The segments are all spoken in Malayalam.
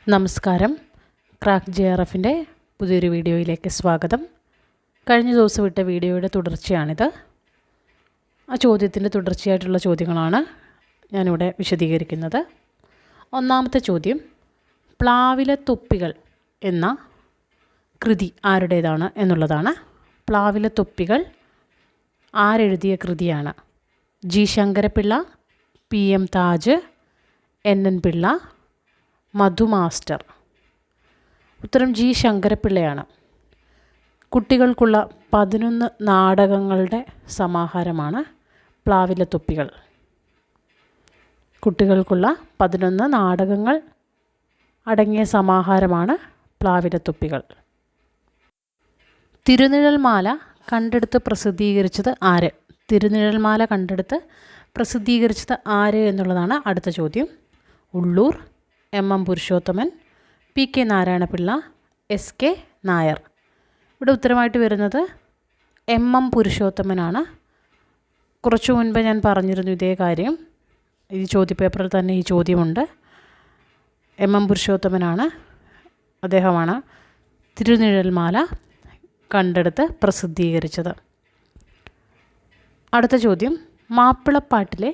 നമസ്കാരം. ക്രാക്ക് JRFൻ്റെ പുതിയൊരു വീഡിയോയിലേക്ക് സ്വാഗതം. കഴിഞ്ഞ ദിവസം വിട്ട വീഡിയോയുടെ തുടർച്ചയാണിത്. ആ ചോദ്യത്തിൻ്റെ തുടർച്ചയായിട്ടുള്ള ചോദ്യങ്ങളാണ് ഞാനിവിടെ വിശദീകരിക്കുന്നത്. ഒന്നാമത്തെ ചോദ്യം, പ്ലാവിലത്തൊപ്പികൾ എന്ന കൃതി ആരുടേതാണ് എന്നുള്ളതാണ്. പ്ലാവിലത്തൊപ്പികൾ ആരെഴുതിയ കൃതിയാണ്? G. Sankarapillai, PM Taj, NN Pillai, Madhu master. ഉത്തരം G. ശങ്കരപ്പിള്ളയാണ്. കുട്ടികൾക്കുള്ള 11 നാടകങ്ങളുടെ സമാഹാരമാണ് പ്ലാവിലത്തൊപ്പികൾ. കുട്ടികൾക്കുള്ള 11 നാടകങ്ങൾ അടങ്ങിയ സമാഹാരമാണ് പ്ലാവിലത്തൊപ്പികൾ. തിരുനിഴൽമാല കണ്ടെടുത്ത് പ്രസിദ്ധീകരിച്ചത് ആര്? തിരുനിഴൽമാല കണ്ടെടുത്ത് പ്രസിദ്ധീകരിച്ചത് ആര് എന്നുള്ളതാണ് അടുത്ത ചോദ്യം. Ulloor, MM Purushothaman, PK Narayana Pillai, SK Nair. ഇവിടെ ഉത്തരമായിട്ട് വരുന്നത് MM പുരുഷോത്തമനാണ്. കുറച്ചു മുൻപ് ഞാൻ പറഞ്ഞിരുന്നു ഇതേ കാര്യം. ഈ ചോദ്യപേപ്പറിൽ തന്നെ ഈ ചോദ്യമുണ്ട്. MM പുരുഷോത്തമനാണ്, അദ്ദേഹമാണ് തിരുനിഴൽമാല കണ്ടെടുത്ത് പ്രസിദ്ധീകരിച്ചത്. അടുത്ത ചോദ്യം, മാപ്പിളപ്പാട്ടിലെ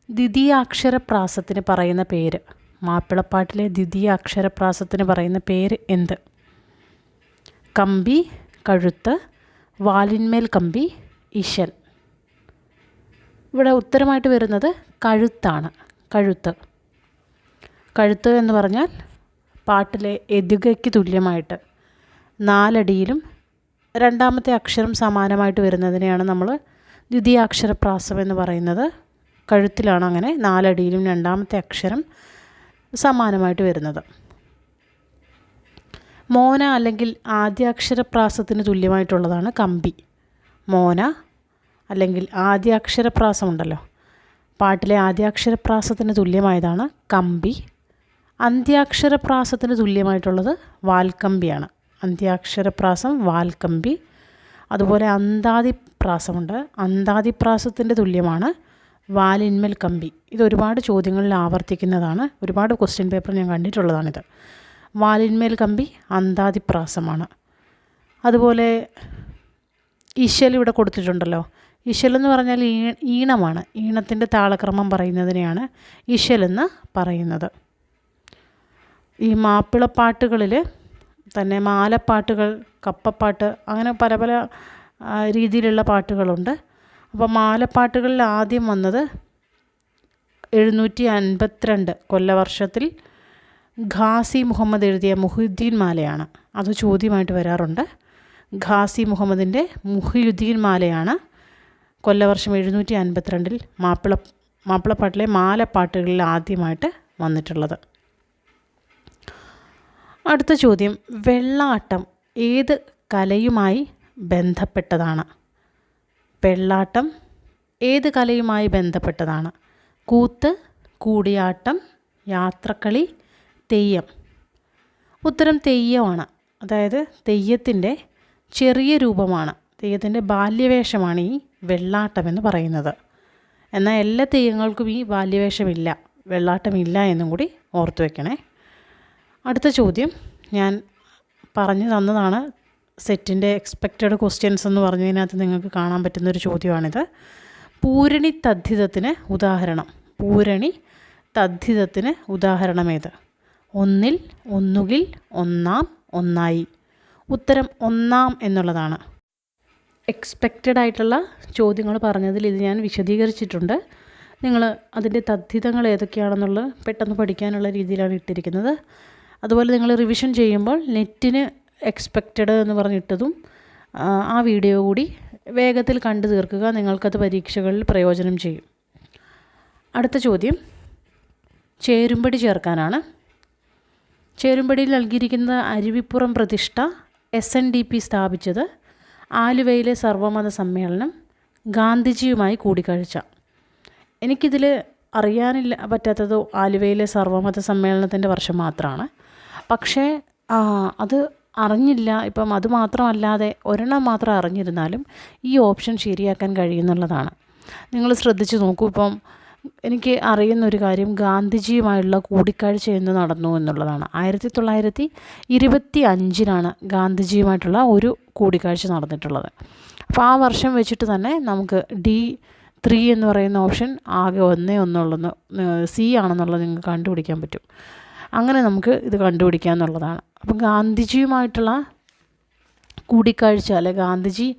ദ്വിതീയാക്ഷരപ്രാസത്തിന് പറയുന്ന പേര്? മാപ്പിളപ്പാട്ടിലെ ദ്വിതീയാക്ഷരപ്രാസത്തിന് പറയുന്ന പേര് എന്ത്? കമ്പി, കഴുത്ത്, വാലിന്മേൽ കമ്പി, ഇശൽ. ഇവിടെ ഉത്തരമായിട്ട് വരുന്നത് കഴുത്താണ്. കഴുത്ത്. കഴുത്ത് എന്ന് പറഞ്ഞാൽ പാട്ടിലെ എതുകയ്ക്ക് തുല്യമായിട്ട് 4 അടിയിലും രണ്ടാമത്തെ അക്ഷരം സമാനമായിട്ട് വരുന്നതിനെയാണ് നമ്മൾ ദ്വിതീയാക്ഷരപ്രാസം എന്ന് പറയുന്നത്. കഴുത്തിലാണ് അങ്ങനെ 4 അടിയിലും രണ്ടാമത്തെ അക്ഷരം സമാനമായിട്ട് വരുന്നത്. മോന അല്ലെങ്കിൽ ആദ്യാക്ഷരപ്രാസത്തിന് തുല്യമായിട്ടുള്ളതാണ് കമ്പി. മോന അല്ലെങ്കിൽ ആദ്യാക്ഷരപ്രാസം ഉണ്ടല്ലോ, പാട്ടിലെ ആദ്യാക്ഷരപ്രാസത്തിന് തുല്യമായതാണ് കമ്പി. അന്ത്യാക്ഷരപ്രാസത്തിന് തുല്യമായിട്ടുള്ളത് വാൽക്കമ്പിയാണ്. അന്ത്യാക്ഷരപ്രാസം വാൽക്കമ്പി. അതുപോലെ അന്താതിപ്രാസമുണ്ട്. അന്താതിപ്രാസത്തിൻ്റെ തുല്യമാണ് വാലിന്മേൽ കമ്പി. ഇത് ഒരുപാട് ചോദ്യങ്ങളിൽ ആവർത്തിക്കുന്നതാണ്. ഒരുപാട് ക്വസ്റ്റ്യൻ പേപ്പർ ഞാൻ കണ്ടിട്ടുള്ളതാണിത്. വാലിന്മേൽ കമ്പി അന്താതിപ്രാസമാണ്. അതുപോലെ ഇശൽ ഇവിടെ കൊടുത്തിട്ടുണ്ടല്ലോ. ഇശലെന്ന് പറഞ്ഞാൽ ഈണമാണ്. ഈണത്തിൻ്റെ താളക്രമം പറയുന്നതിനെയാണ് ഇശലെന്ന് പറയുന്നത്. ഈ മാപ്പിളപ്പാട്ടുകളിൽ തന്നെ മാലപ്പാട്ടുകൾ, കപ്പപ്പാട്ട്, അങ്ങനെ പല പല രീതിയിലുള്ള പാട്ടുകളുണ്ട്. അപ്പോൾ മാലപ്പാട്ടുകളിൽ ആദ്യം വന്നത് 752 കൊല്ലവർഷത്തിൽ ഖാസി മുഹമ്മദ് എഴുതിയ മുഹിയുദ്ദീൻ മാലയാണ്. അത് ചോദ്യമായിട്ട് വരാറുണ്ട്. ഖാസി മുഹമ്മദിൻ്റെ മുഹിയുദ്ദീൻ മാലയാണ് കൊല്ലവർഷം 752 മാപ്പിളപ്പാട്ടിലെ മാലപ്പാട്ടുകളിൽ ആദ്യമായിട്ട് വന്നിട്ടുള്ളത്. അടുത്ത ചോദ്യം, വെള്ളാട്ടം ഏത് കലയുമായി ബന്ധപ്പെട്ടതാണ്? വെള്ളാട്ടം ഏത് കലയുമായി ബന്ധപ്പെട്ടതാണ്? കൂത്ത്, കൂടിയാട്ടം, യാത്രക്കളി, തെയ്യം. ഉത്തരം തെയ്യമാണ്. അതായത് തെയ്യത്തിൻ്റെ ചെറിയ രൂപമാണ്, തെയ്യത്തിൻ്റെ ബാല്യവേഷമാണ് ഈ വെള്ളാട്ടം എന്ന് പറയുന്നത്. എന്നാൽ എല്ലാ തെയ്യങ്ങൾക്കും ഈ ബാല്യവേഷമില്ല, വെള്ളാട്ടമില്ല എന്നും കൂടി ഓർത്തു വയ്ക്കണേ. അടുത്ത ചോദ്യം ഞാൻ പറഞ്ഞു തന്നതാണ്. സെറ്റിൻ്റെ എക്സ്പെക്റ്റഡ് ക്വസ്റ്റ്യൻസ് എന്ന് പറഞ്ഞതിനകത്ത് നിങ്ങൾക്ക് കാണാൻ പറ്റുന്നൊരു ചോദ്യമാണിത്. പൂരണി തദ്ധിതത്തിന് ഉദാഹരണം? പൂരണി തദ്ധിതത്തിന് ഉദാഹരണം ഏത്? ഒന്നിൽ, ഒന്നുകിൽ, ഒന്നാം, ഒന്നായി. ഉത്തരം ഒന്നാം എന്നുള്ളതാണ്. എക്സ്പെക്റ്റഡ് ആയിട്ടുള്ള ചോദ്യങ്ങൾ പറഞ്ഞതിൽ ഇത് ഞാൻ വിശദീകരിച്ചിട്ടുണ്ട്. നിങ്ങൾ അതിൻ്റെ തദ്ധിതങ്ങൾ ഏതൊക്കെയാണെന്നുള്ളത് പെട്ടെന്ന് പഠിക്കാനുള്ള രീതിയിലാണ് ഇട്ടിരിക്കുന്നത്. അതുപോലെ നിങ്ങൾ റിവിഷൻ ചെയ്യുമ്പോൾ നെറ്റിന് എക്സ്പെക്റ്റഡ് എന്ന് പറഞ്ഞിട്ടതും ആ വീഡിയോ കൂടി വേഗത്തിൽ കണ്ടു തീർക്കുക. നിങ്ങൾക്കത് പരീക്ഷകളിൽ പ്രയോജനം ചെയ്യും. അടുത്ത ചോദ്യം, ചേരുംപടി ചേർക്കാനാണ്. ചേരുംപടിയിൽ നൽകിയിരിക്കുന്ന അരുവിപ്പുറം പ്രതിഷ്ഠ SNDP സ്ഥാപിച്ചത്? ആലുവയിലെ സർവ്വമത സമ്മേളനം, ഗാന്ധിജിയുമായി കൂടിക്കാഴ്ച. എനിക്കിതിൽ അറിയാനില്ല പറ്റാത്തത് ആലുവയിലെ സർവ്വമത സമ്മേളനത്തിൻ്റെ വർഷം മാത്രമാണ്. പക്ഷേ അത് അറിഞ്ഞില്ല. ഇപ്പം അത് മാത്രമല്ലാതെ ഒരെണ്ണം മാത്രം അറിഞ്ഞിരുന്നാലും ഈ ഓപ്ഷൻ ശരിയാക്കാൻ കഴിയുന്നുള്ളതാണ്. നിങ്ങൾ ശ്രദ്ധിച്ച് നോക്കൂ. ഇപ്പം എനിക്ക് അറിയുന്നൊരു കാര്യം ഗാന്ധിജിയുമായുള്ള കൂടിക്കാഴ്ച എന്ന് നടന്നു എന്നുള്ളതാണ്. 1925 ഗാന്ധിജിയുമായിട്ടുള്ള ഒരു കൂടിക്കാഴ്ച നടന്നിട്ടുള്ളത്. അപ്പോൾ ആ വർഷം വെച്ചിട്ട് തന്നെ നമുക്ക് D3 എന്ന് പറയുന്ന ഓപ്ഷൻ ആകെ 1 സി ആണെന്നുള്ളത് നിങ്ങൾക്ക് കണ്ടുപിടിക്കാൻ പറ്റും. അങ്ങനെ നമുക്ക് ഇത് കണ്ടുപിടിക്കുക എന്നുള്ളതാണ്. അപ്പം ഗാന്ധിജിയുമായിട്ടുള്ള കൂടിക്കാഴ്ച ഗാന്ധിജി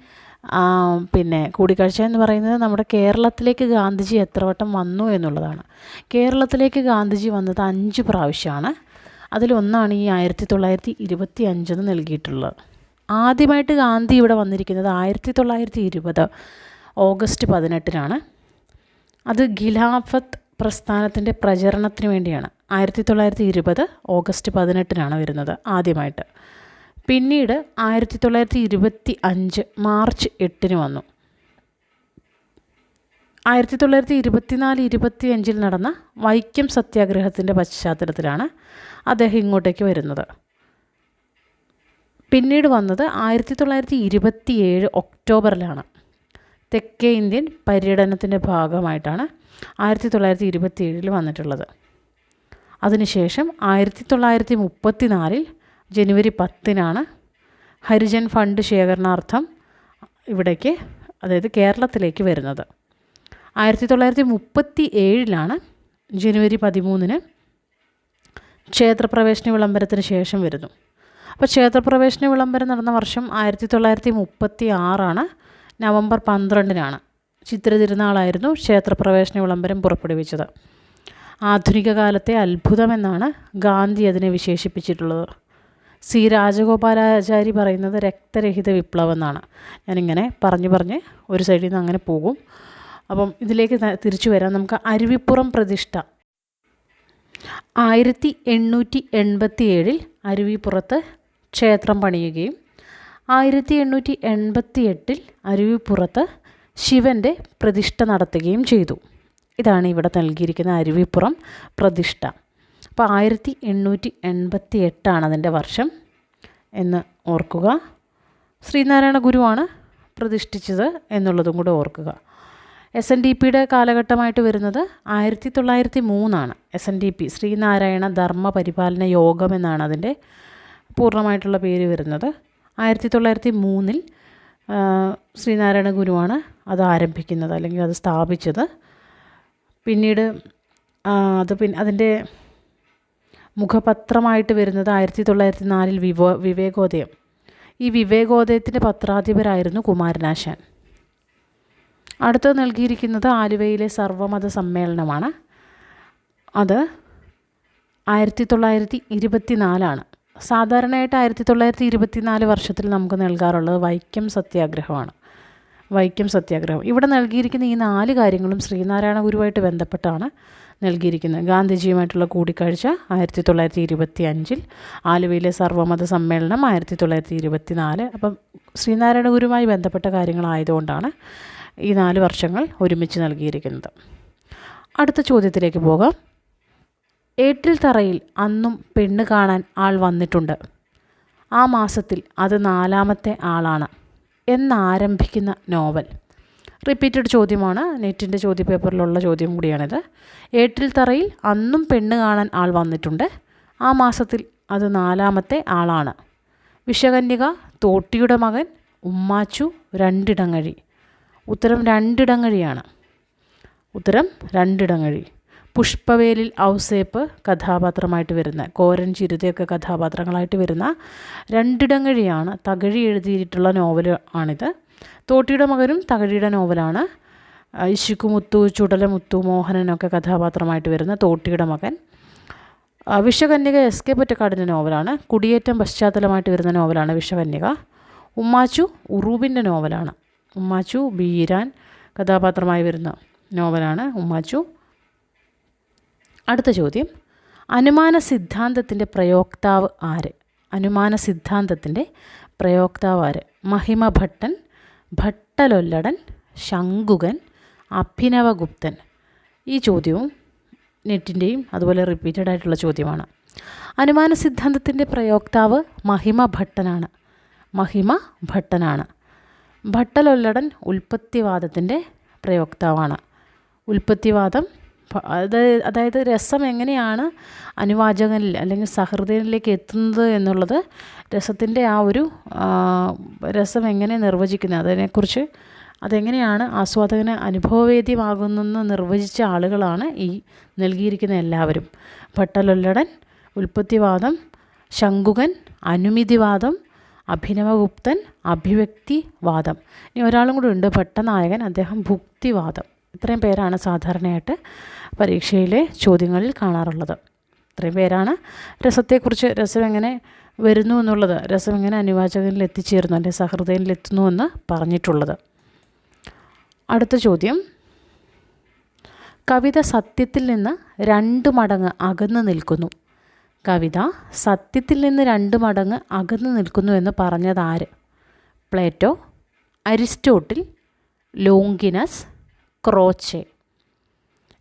കൂടിക്കാഴ്ച എന്ന് പറയുന്നത് നമ്മുടെ കേരളത്തിലേക്ക് ഗാന്ധിജി എത്ര വട്ടം വന്നു എന്നുള്ളതാണ്. കേരളത്തിലേക്ക് ഗാന്ധിജി വന്നത് 5 പ്രാവശ്യമാണ്. അതിലൊന്നാണ് ഈ 1925 നൽകിയിട്ടുള്ളത്. ആദ്യമായിട്ട് ഗാന്ധി ഇവിടെ വന്നിരിക്കുന്നത് 1920 ഓഗസ്റ്റ് 18 അത് ഖിലാഫത്ത് പ്രസ്ഥാനത്തിൻ്റെ പ്രചരണത്തിന് വേണ്ടിയാണ്. 1920 ഓഗസ്റ്റ് 18 വരുന്നത് ആദ്യമായിട്ട്. പിന്നീട് 1925 മാർച്ച് 8 വന്നു. 1924-25 നടന്ന വൈക്കം സത്യാഗ്രഹത്തിൻ്റെ പശ്ചാത്തലത്തിലാണ് അദ്ദേഹം ഇങ്ങോട്ടേക്ക് വരുന്നത്. പിന്നീട് വന്നത് 1927 ഒക്ടോബറിലാണ്. തെക്കേ ഇന്ത്യൻ പര്യടനത്തിൻ്റെ ഭാഗമായിട്ടാണ് 1927 വന്നിട്ടുള്ളത്. അതിനുശേഷം 1934 ജനുവരി 10 ഹരിജൻ ഫണ്ട് ശേഖരണാർത്ഥം ഇവിടേക്ക്, അതായത് കേരളത്തിലേക്ക് വരുന്നത്. 1937 ജനുവരി 13 ക്ഷേത്രപ്രവേശന വിളംബരത്തിന് ശേഷം വരുന്നു. അപ്പോൾ ക്ഷേത്രപ്രവേശന വിളംബരം നടന്ന വർഷം 1936 നവംബർ 12 ചിത്ര തിരുനാളായിരുന്നു ക്ഷേത്രപ്രവേശന വിളംബരം പുറപ്പെടുവിച്ചത്. ആധുനിക കാലത്തെ അത്ഭുതമെന്നാണ് ഗാന്ധി അതിനെ വിശേഷിപ്പിച്ചിട്ടുള്ളത്. സി രാജഗോപാലാചാരി പറയുന്നത് രക്തരഹിത വിപ്ലവം എന്നാണ്. ഞാനിങ്ങനെ പറഞ്ഞ് ഒരു സൈഡിൽ നിന്ന് അങ്ങനെ പോകും. അപ്പം ഇതിലേക്ക് തിരിച്ചു വരാം. നമുക്ക് അരുവിപ്പുറം പ്രതിഷ്ഠ 1887 അരുവിപ്പുറത്ത് ക്ഷേത്രം പണിയുകയും 1888 അരുവിപ്പുറത്ത് ശിവൻ്റെ പ്രതിഷ്ഠ നടത്തുകയും ചെയ്തു. ഇതാണ് ഇവിടെ നൽകിയിരിക്കുന്ന അരുവിപ്പുറം പ്രതിഷ്ഠ. അപ്പോൾ 1888 അതിൻ്റെ വർഷം എന്ന് ഓർക്കുക. ശ്രീനാരായണ ഗുരുവാണ് പ്രതിഷ്ഠിച്ചത് എന്നുള്ളതും കൂടെ ഓർക്കുക. SNDPയുടെ കാലഘട്ടമായിട്ട് വരുന്നത് 1903 SNDP ശ്രീനാരായണ ധർമ്മ പരിപാലന യോഗം എന്നാണ് അതിൻ്റെ പൂർണ്ണമായിട്ടുള്ള പേര് വരുന്നത്. 1903 ശ്രീനാരായണ ഗുരുവാണ് അത് ആരംഭിക്കുന്നത്, അല്ലെങ്കിൽ അത് സ്ഥാപിച്ചത്. പിന്നീട് അതിൻ്റെ മുഖപത്രമായിട്ട് വരുന്നത് 1904 വിവേകോദയം. ഈ വിവേകോദയത്തിൻ്റെ പത്രാധിപരായിരുന്നു കുമാരനാശാൻ. അടുത്തത് നൽകിയിരിക്കുന്നത് ആലുവയിലെ സർവ്വമത സമ്മേളനമാണ്. അത് 1924 സാധാരണയായിട്ട് 1924 വർഷത്തിൽ നമുക്ക് നൽകാറുള്ളത് വൈക്കം സത്യാഗ്രഹമാണ്. വൈക്കം സത്യാഗ്രഹം ഇവിടെ നൽകിയിരിക്കുന്ന ഈ 4 കാര്യങ്ങളും ശ്രീനാരായണ ഗുരുവായിട്ട് ബന്ധപ്പെട്ടാണ് നൽകിയിരിക്കുന്നത്. ഗാന്ധിജിയുമായിട്ടുള്ള കൂടിക്കാഴ്ച 1925, ആലുവയിലെ സർവ്വമത സമ്മേളനം 1924. അപ്പം ശ്രീനാരായണ ഗുരുവുമായി ബന്ധപ്പെട്ട കാര്യങ്ങളായതുകൊണ്ടാണ് ഈ 4 വർഷങ്ങൾ ഒരുമിച്ച് നൽകിയിരിക്കുന്നത്. അടുത്ത ചോദ്യത്തിലേക്ക് പോകാം. ഏട്ടിൽ തറയിൽ അന്നും പെണ്ണ് കാണാൻ ആൾ വന്നിട്ടുണ്ട്. ആ മാസത്തിൽ അത് 4ാമത്തെ ആളാണ് എന്നാരംഭിക്കുന്ന നോവൽ. റിപ്പീറ്റഡ് ചോദ്യമാണ്, നെറ്റിൻ്റെ ചോദ്യപേപ്പറിലുള്ള ചോദ്യം കൂടിയാണിത്. ഏട്ടിൽ തറയിൽ അന്നും പെണ്ണ് കാണാൻ ആൾ വന്നിട്ടുണ്ട്. ആ മാസത്തിൽ അത് 4ാമത്തെ ആളാണ്. വിഷകന്യക, തോട്ടിയുടെ മകൻ, ഉമ്മാച്ചു, രണ്ടിടങ്ങഴി. ഉത്തരം രണ്ടിടങ്ങഴിയാണ്. ഉത്തരം രണ്ടിടങ്ങഴി. പുഷ്പവേലിൽ ഔസേപ്പ് കഥാപാത്രമായിട്ട് വരുന്ന, കോരൻ ചിരുതയൊക്കെ കഥാപാത്രങ്ങളായിട്ട് വരുന്ന രണ്ടിടങ്ങഴിയാണ്. തകഴി എഴുതിയിട്ടുള്ള നോവൽ ആണിത്. തോട്ടിയുടെ മകനും തകഴിയുടെ നോവലാണ്. ഇശുക്കുമുത്തു, ചുടലമുത്തു, മോഹനനൊക്കെ കഥാപാത്രമായിട്ട് വരുന്ന തോട്ടിയുടെ മകൻ. വിഷകന്യക SK പൊറ്റക്കാടിൻ്റെ നോവലാണ്. കുടിയേറ്റം പശ്ചാത്തലമായിട്ട് വരുന്ന നോവലാണ് വിഷകന്യക. ഉമ്മാച്ചു ഉറൂബിൻ്റെ നോവലാണ്. ഉമ്മാച്ചു ബീരാൻ കഥാപാത്രമായി വരുന്ന നോവലാണ് ഉമ്മാച്ചു. അടുത്ത ചോദ്യം, അനുമാന സിദ്ധാന്തത്തിൻ്റെ പ്രയോക്താവ് ആര്? അനുമാന സിദ്ധാന്തത്തിൻ്റെ പ്രയോക്താവ് ആര്? മഹിമഭട്ടൻ, ഭട്ടലൊല്ലടൻ, ശങ്കുകൻ, അഭിനവഗുപ്തൻ. ഈ ചോദ്യവും നെറ്റിൻ്റെയും അതുപോലെ റിപ്പീറ്റഡ് ആയിട്ടുള്ള ചോദ്യമാണ്. അനുമാന സിദ്ധാന്തത്തിൻ്റെ പ്രയോക്താവ് മഹിമഭട്ടനാണ്. മഹിമഭട്ടനാണ്. ഭട്ടലൊല്ലടൻ ഉൽപ്പത്തിവാദത്തിൻ്റെ പ്രയോക്താവാണ്. ഉൽപ്പത്തിവാദം അതായത് രസം എങ്ങനെയാണ് അനുവാചകനിൽ അല്ലെങ്കിൽ സഹൃദയനിലേക്ക് എത്തുന്നത് എന്നുള്ളത്, രസത്തിൻ്റെ ആ ഒരു രസം എങ്ങനെ നിർവചിക്കുന്നത്, അതിനെക്കുറിച്ച് അതെങ്ങനെയാണ് ആസ്വാദകന് അനുഭവവേദ്യമാകുന്നെന്ന് നിർവചിച്ച ആളുകളാണ് ഈ നൽകിയിരിക്കുന്ന എല്ലാവരും. ഭട്ടലൊല്ലടൻ, ഉൽപ്പത്തിവാദം, ശങ്കുകൻ, അനുമിതിവാദം, അഭിനവഗുപ്തൻ, അഭിവ്യക്തിവാദം. ഇനി ഒരാളും കൂടി ഉണ്ട്, ഭട്ടനായകൻ, അദ്ദേഹം ഭുക്തിവാദം. ഇത്രയും പേരാണ് സാധാരണയായിട്ട് പരീക്ഷയിലെ ചോദ്യങ്ങളിൽ കാണാറുള്ളത്. ഇത്രയും പേരാണ് രസത്തെക്കുറിച്ച്, രസം എങ്ങനെ വരുന്നു എന്നുള്ളത്, രസം എങ്ങനെ അനുവാചകനിൽ എത്തിച്ചേരുന്നു അല്ലെങ്കിൽ സഹൃദയനിൽ എത്തുന്നു എന്ന് പറഞ്ഞിട്ടുള്ളത്. അടുത്ത ചോദ്യം, കവിത സത്യത്തിൽ നിന്ന് 2 മടങ്ങ് അകന്നു നിൽക്കുന്നു. കവിത സത്യത്തിൽ നിന്ന് 2 മടങ്ങ് അകന്നു നിൽക്കുന്നു എന്ന് പറഞ്ഞത് ആര്? Plato, Aristotle, Longinus, Croce.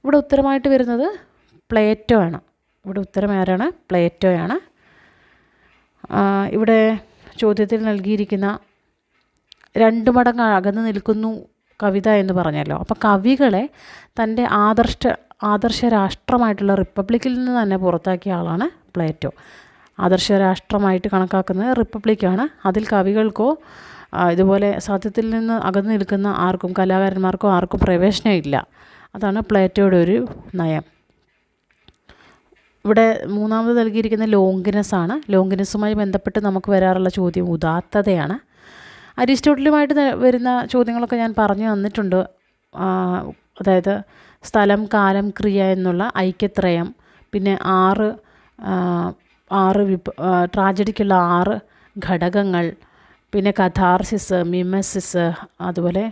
ഇവിടെ ഉത്തരമായിട്ട് വരുന്നത് പ്ലേറ്റോ ആണ്. ഇവിടെ ഉത്തരം ആരാണ്? പ്ലേറ്റോയാണ്. ഇവിടെ ചോദ്യത്തിൽ നൽകിയിരിക്കുന്ന 2 മടങ്ങ് അകന്നു നിൽക്കുന്നു കവിത എന്ന് പറഞ്ഞല്ലോ. അപ്പോൾ കവികളെ തൻ്റെ ആദർശ രാഷ്ട്രമായിട്ടുള്ള റിപ്പബ്ലിക്കിൽ നിന്ന് തന്നെ പുറത്താക്കിയ ആളാണ് പ്ലേറ്റോ. ആദർശ രാഷ്ട്രമായിട്ട് കണക്കാക്കുന്നത് റിപ്പബ്ലിക്കാണ്. അതിൽ കവികൾക്കോ ഇതുപോലെ സത്യത്തിൽ നിന്ന് അകന്നു നിൽക്കുന്ന ആർക്കും, കലാകാരന്മാർക്കോ ആർക്കും പ്രവേശനം ഇല്ല. അതാണ് പ്ലേറ്റോയുടെ ഒരു നയം. ഇവിടെ മൂന്നാമത് നൽകിയിരിക്കുന്ന ലോങ്കിനസ് ആണ്. ലോങ്കിനസുമായി ബന്ധപ്പെട്ട് നമുക്ക് വരാറുള്ള ചോദ്യം ഉദാത്തതയാണ്. അരിസ്റ്റോട്ടിലുമായിട്ട് വരുന്ന ചോദ്യങ്ങളൊക്കെ ഞാൻ പറഞ്ഞു തന്നിട്ടുണ്ട്. അതായത് സ്ഥലം, കാലം, ക്രിയ എന്നുള്ള ഐക്യത്രയം, പിന്നെ 6 ട്രാജഡിക്കുള്ള 6 ഘടകങ്ങൾ, പിന്നെ കഥാർസിസ്, മിമസിസ്, അതുപോലെ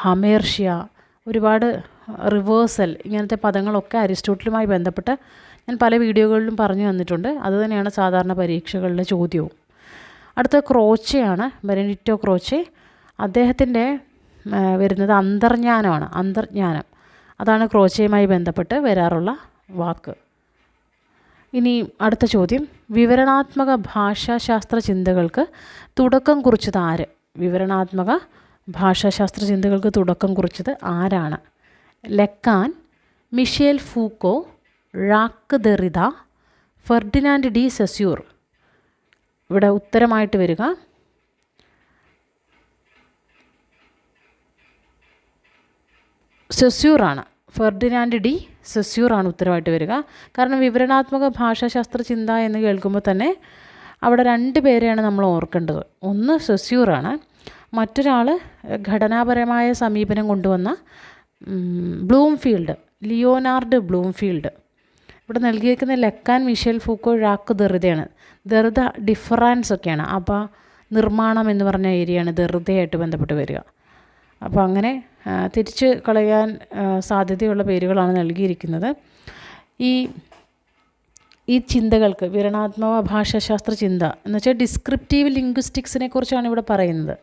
ഹമേർഷ്യ, ഒരുപാട് റിവേഴ്സൽ, ഇങ്ങനത്തെ പദങ്ങളൊക്കെ അരിസ്റ്റോട്ടിലുമായി ബന്ധപ്പെട്ട് ഞാൻ പല വീഡിയോകളിലും പറഞ്ഞു തന്നിട്ടുണ്ട്. അതുതന്നെയാണ് സാധാരണ പരീക്ഷകളിലെ ചോദ്യവും. അടുത്ത ക്രോച്ചയാണ്, ബെനഡിറ്റോ ക്രോച്ചെ. അദ്ദേഹത്തിൻ്റെ വരുന്നത് അന്തർജ്ഞാനമാണ്. അന്തർജ്ഞാനം, അതാണ് ക്രോച്ചയുമായി ബന്ധപ്പെട്ട് വരാറുള്ള വാക്ക്. ഇനി അടുത്ത ചോദ്യം, വിവരണാത്മക ഭാഷാശാസ്ത്ര ചിന്തകൾക്ക് തുടക്കം കുറിച്ചത് ആര്? വിവരണാത്മക ഭാഷാശാസ്ത്ര ചിന്തകൾക്ക് തുടക്കം കുറിച്ചത് ആരാണ്? ലെക്കാൻ, മിഷേൽ ഫൂക്കോ, ഴാക്ക് ദെറിദ, ഫെർഡിനാൻഡ് ഡി സസ്യൂർ. ഇവിടെ ഉത്തരമായിട്ട് വരിക സസ്യൂറാണ്. ഫെർഡിനാൻഡ് ഡി സസ്യൂറാണ് ഉത്തരമായിട്ട് വരിക. കാരണം വിവരണാത്മക ഭാഷാശാസ്ത്ര ചിന്ത എന്ന് കേൾക്കുമ്പോൾ തന്നെ അവിടെ 2 പേരെയാണ് നമ്മൾ ഓർക്കേണ്ടത്. ഒന്ന് സസ്യൂറാണ്, മറ്റൊരാൾ ഘടനാപരമായ സമീപനം കൊണ്ടുവന്ന ബ്ലൂംഫീൽഡ്, ലിയോനാർഡ് ബ്ലൂംഫീൽഡ്. ഇവിടെ നൽകിയിരിക്കുന്ന ലെക്കാൻ, മിഷേൽ ഫൂക്കോ, ഴാക്ക് ദെറിദയാണ്. ദെറിദ ഡിഫറൻസ് ഒക്കെയാണ്. അപ്പോൾ നിർമ്മാണം എന്ന് പറഞ്ഞ ഏരിയയാണ് ദെറിദയായിട്ട് ബന്ധപ്പെട്ട് വരിക. അപ്പോൾ അങ്ങനെ തിരിച്ച് കളയാൻ സാധ്യതയുള്ള പേരുകളാണ് നൽകിയിരിക്കുന്നത്. ഈ ചിന്തകൾക്ക്, വിവരണാത്മക ഭാഷാശാസ്ത്ര ചിന്ത എന്ന് വെച്ചാൽ ഡിസ്ക്രിപ്റ്റീവ് ലിംഗ്വിസ്റ്റിക്സിനെ കുറിച്ചാണ് ഇവിടെ പറയുന്നത്.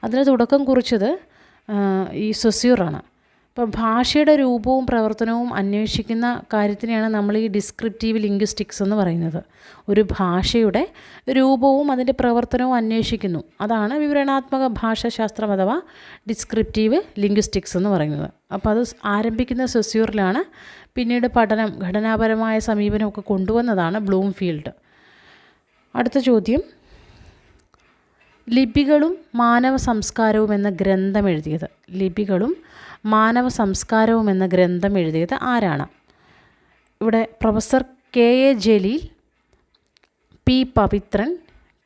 അതിന് തുടക്കം കുറിച്ചത് ഈ സസ്യൂറാണ്. അപ്പോൾ ഭാഷയുടെ രൂപവും പ്രവർത്തനവും അന്വേഷിക്കുന്ന കാര്യത്തിനെയാണ് നമ്മൾ ഈ ഡിസ്ക്രിപ്റ്റീവ് ലിംഗ്വിസ്റ്റിക്സ് എന്ന് പറയുന്നത്. ഒരു ഭാഷയുടെ രൂപവും അതിൻ്റെ പ്രവർത്തനവും അന്വേഷിക്കുന്നു, അതാണ് വിവരണാത്മക ഭാഷാശാസ്ത്രം അഥവാ ഡിസ്ക്രിപ്റ്റീവ് ലിംഗ്വിസ്റ്റിക്സ് എന്ന് പറയുന്നത്. അപ്പോൾ അത് ആരംഭിക്കുന്ന സസ്യൂറിലാണ്. പിന്നീട് പഠനം, ഘടനാപരമായ സമീപനമൊക്കെ കൊണ്ടുവന്നതാണ് ബ്ലൂംഫീൽഡ്. അടുത്ത ചോദ്യം, ലിപികളും മാനവ സംസ്കാരവും എന്ന ഗ്രന്ഥം എഴുതിയത്, ലിപികളും മാനവ സംസ്കാരവും എന്ന ഗ്രന്ഥം എഴുതിയത് ആരാണ്? ഇവിടെ professor K.A.. Jaleel, P. Pavithran,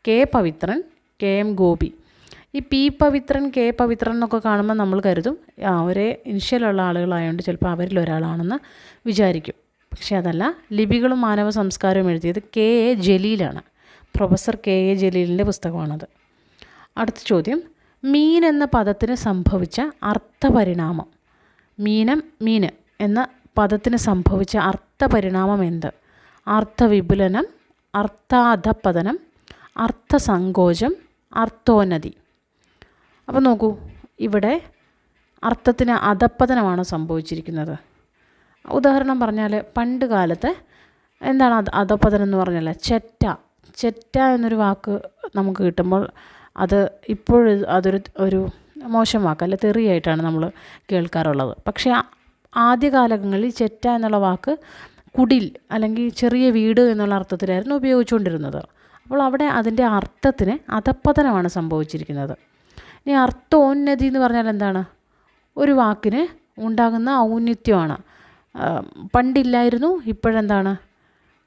K. Pavithran, K. M. Gopi. ഈ പി. പവിത്രൻ, കെ. പവിത്രൻ എന്നൊക്കെ കാണുമ്പോൾ നമ്മൾ കരുതും ഒരേ ഇനിഷ്യലുള്ള ആളുകളായതുകൊണ്ട് ചിലപ്പോൾ അവരിൽ ഒരാളാണെന്ന് വിചാരിക്കും. പക്ഷേ അതല്ല. ലിപികളും മാനവ സംസ്കാരവും എഴുതിയത് കെ.എ. ജലീലാണ്. Professor K A. ജലീലിൻ്റെ പുസ്തകമാണത്. അടുത്ത ചോദ്യം, മീൻ എന്ന പദത്തിന് സംഭവിച്ച അർത്ഥപരിണാമം. മീന് എന്ന പദത്തിന് സംഭവിച്ച അർത്ഥപരിണാമം എന്ത്? അർത്ഥവിപുലനം, അർത്ഥാധപതനം, അർത്ഥസങ്കോചം, അർത്ഥോന്നതി. അപ്പോൾ നോക്കൂ, ഇവിടെ അർത്ഥത്തിന് അധപ്പതനമാണ് സംഭവിച്ചിരിക്കുന്നത്. ഉദാഹരണം പറഞ്ഞാൽ പണ്ട് കാലത്ത് എന്താണ് അധപ്പതനം എന്ന് പറഞ്ഞാൽ ചെറ്റ എന്നൊരു വാക്ക് നമുക്ക് കിട്ടുമ്പോൾ അത് ഇപ്പോഴും അതൊരു മോശം വാക്ക്, അല്ല തെറിയായിട്ടാണ് നമ്മൾ കേൾക്കാറുള്ളത്. പക്ഷേ ആദ്യകാലങ്ങളിൽ ചെറ്റ എന്നുള്ള വാക്ക് കുടിൽ അല്ലെങ്കിൽ ചെറിയ വീട് എന്നുള്ള അർത്ഥത്തിലായിരുന്നു ഉപയോഗിച്ചുകൊണ്ടിരുന്നത്. അപ്പോൾ അവിടെ അതിൻ്റെ അർത്ഥത്തിന് അധപ്പതനമാണ് സംഭവിച്ചിരിക്കുന്നത്. ഇനി അർത്ഥോന്നതി എന്ന് പറഞ്ഞാൽ എന്താണ്? ഒരു വാക്കിന് ഉണ്ടാകുന്ന ഔന്നിത്യമാണ്. പണ്ടില്ലായിരുന്നു, ഇപ്പോഴെന്താണ്?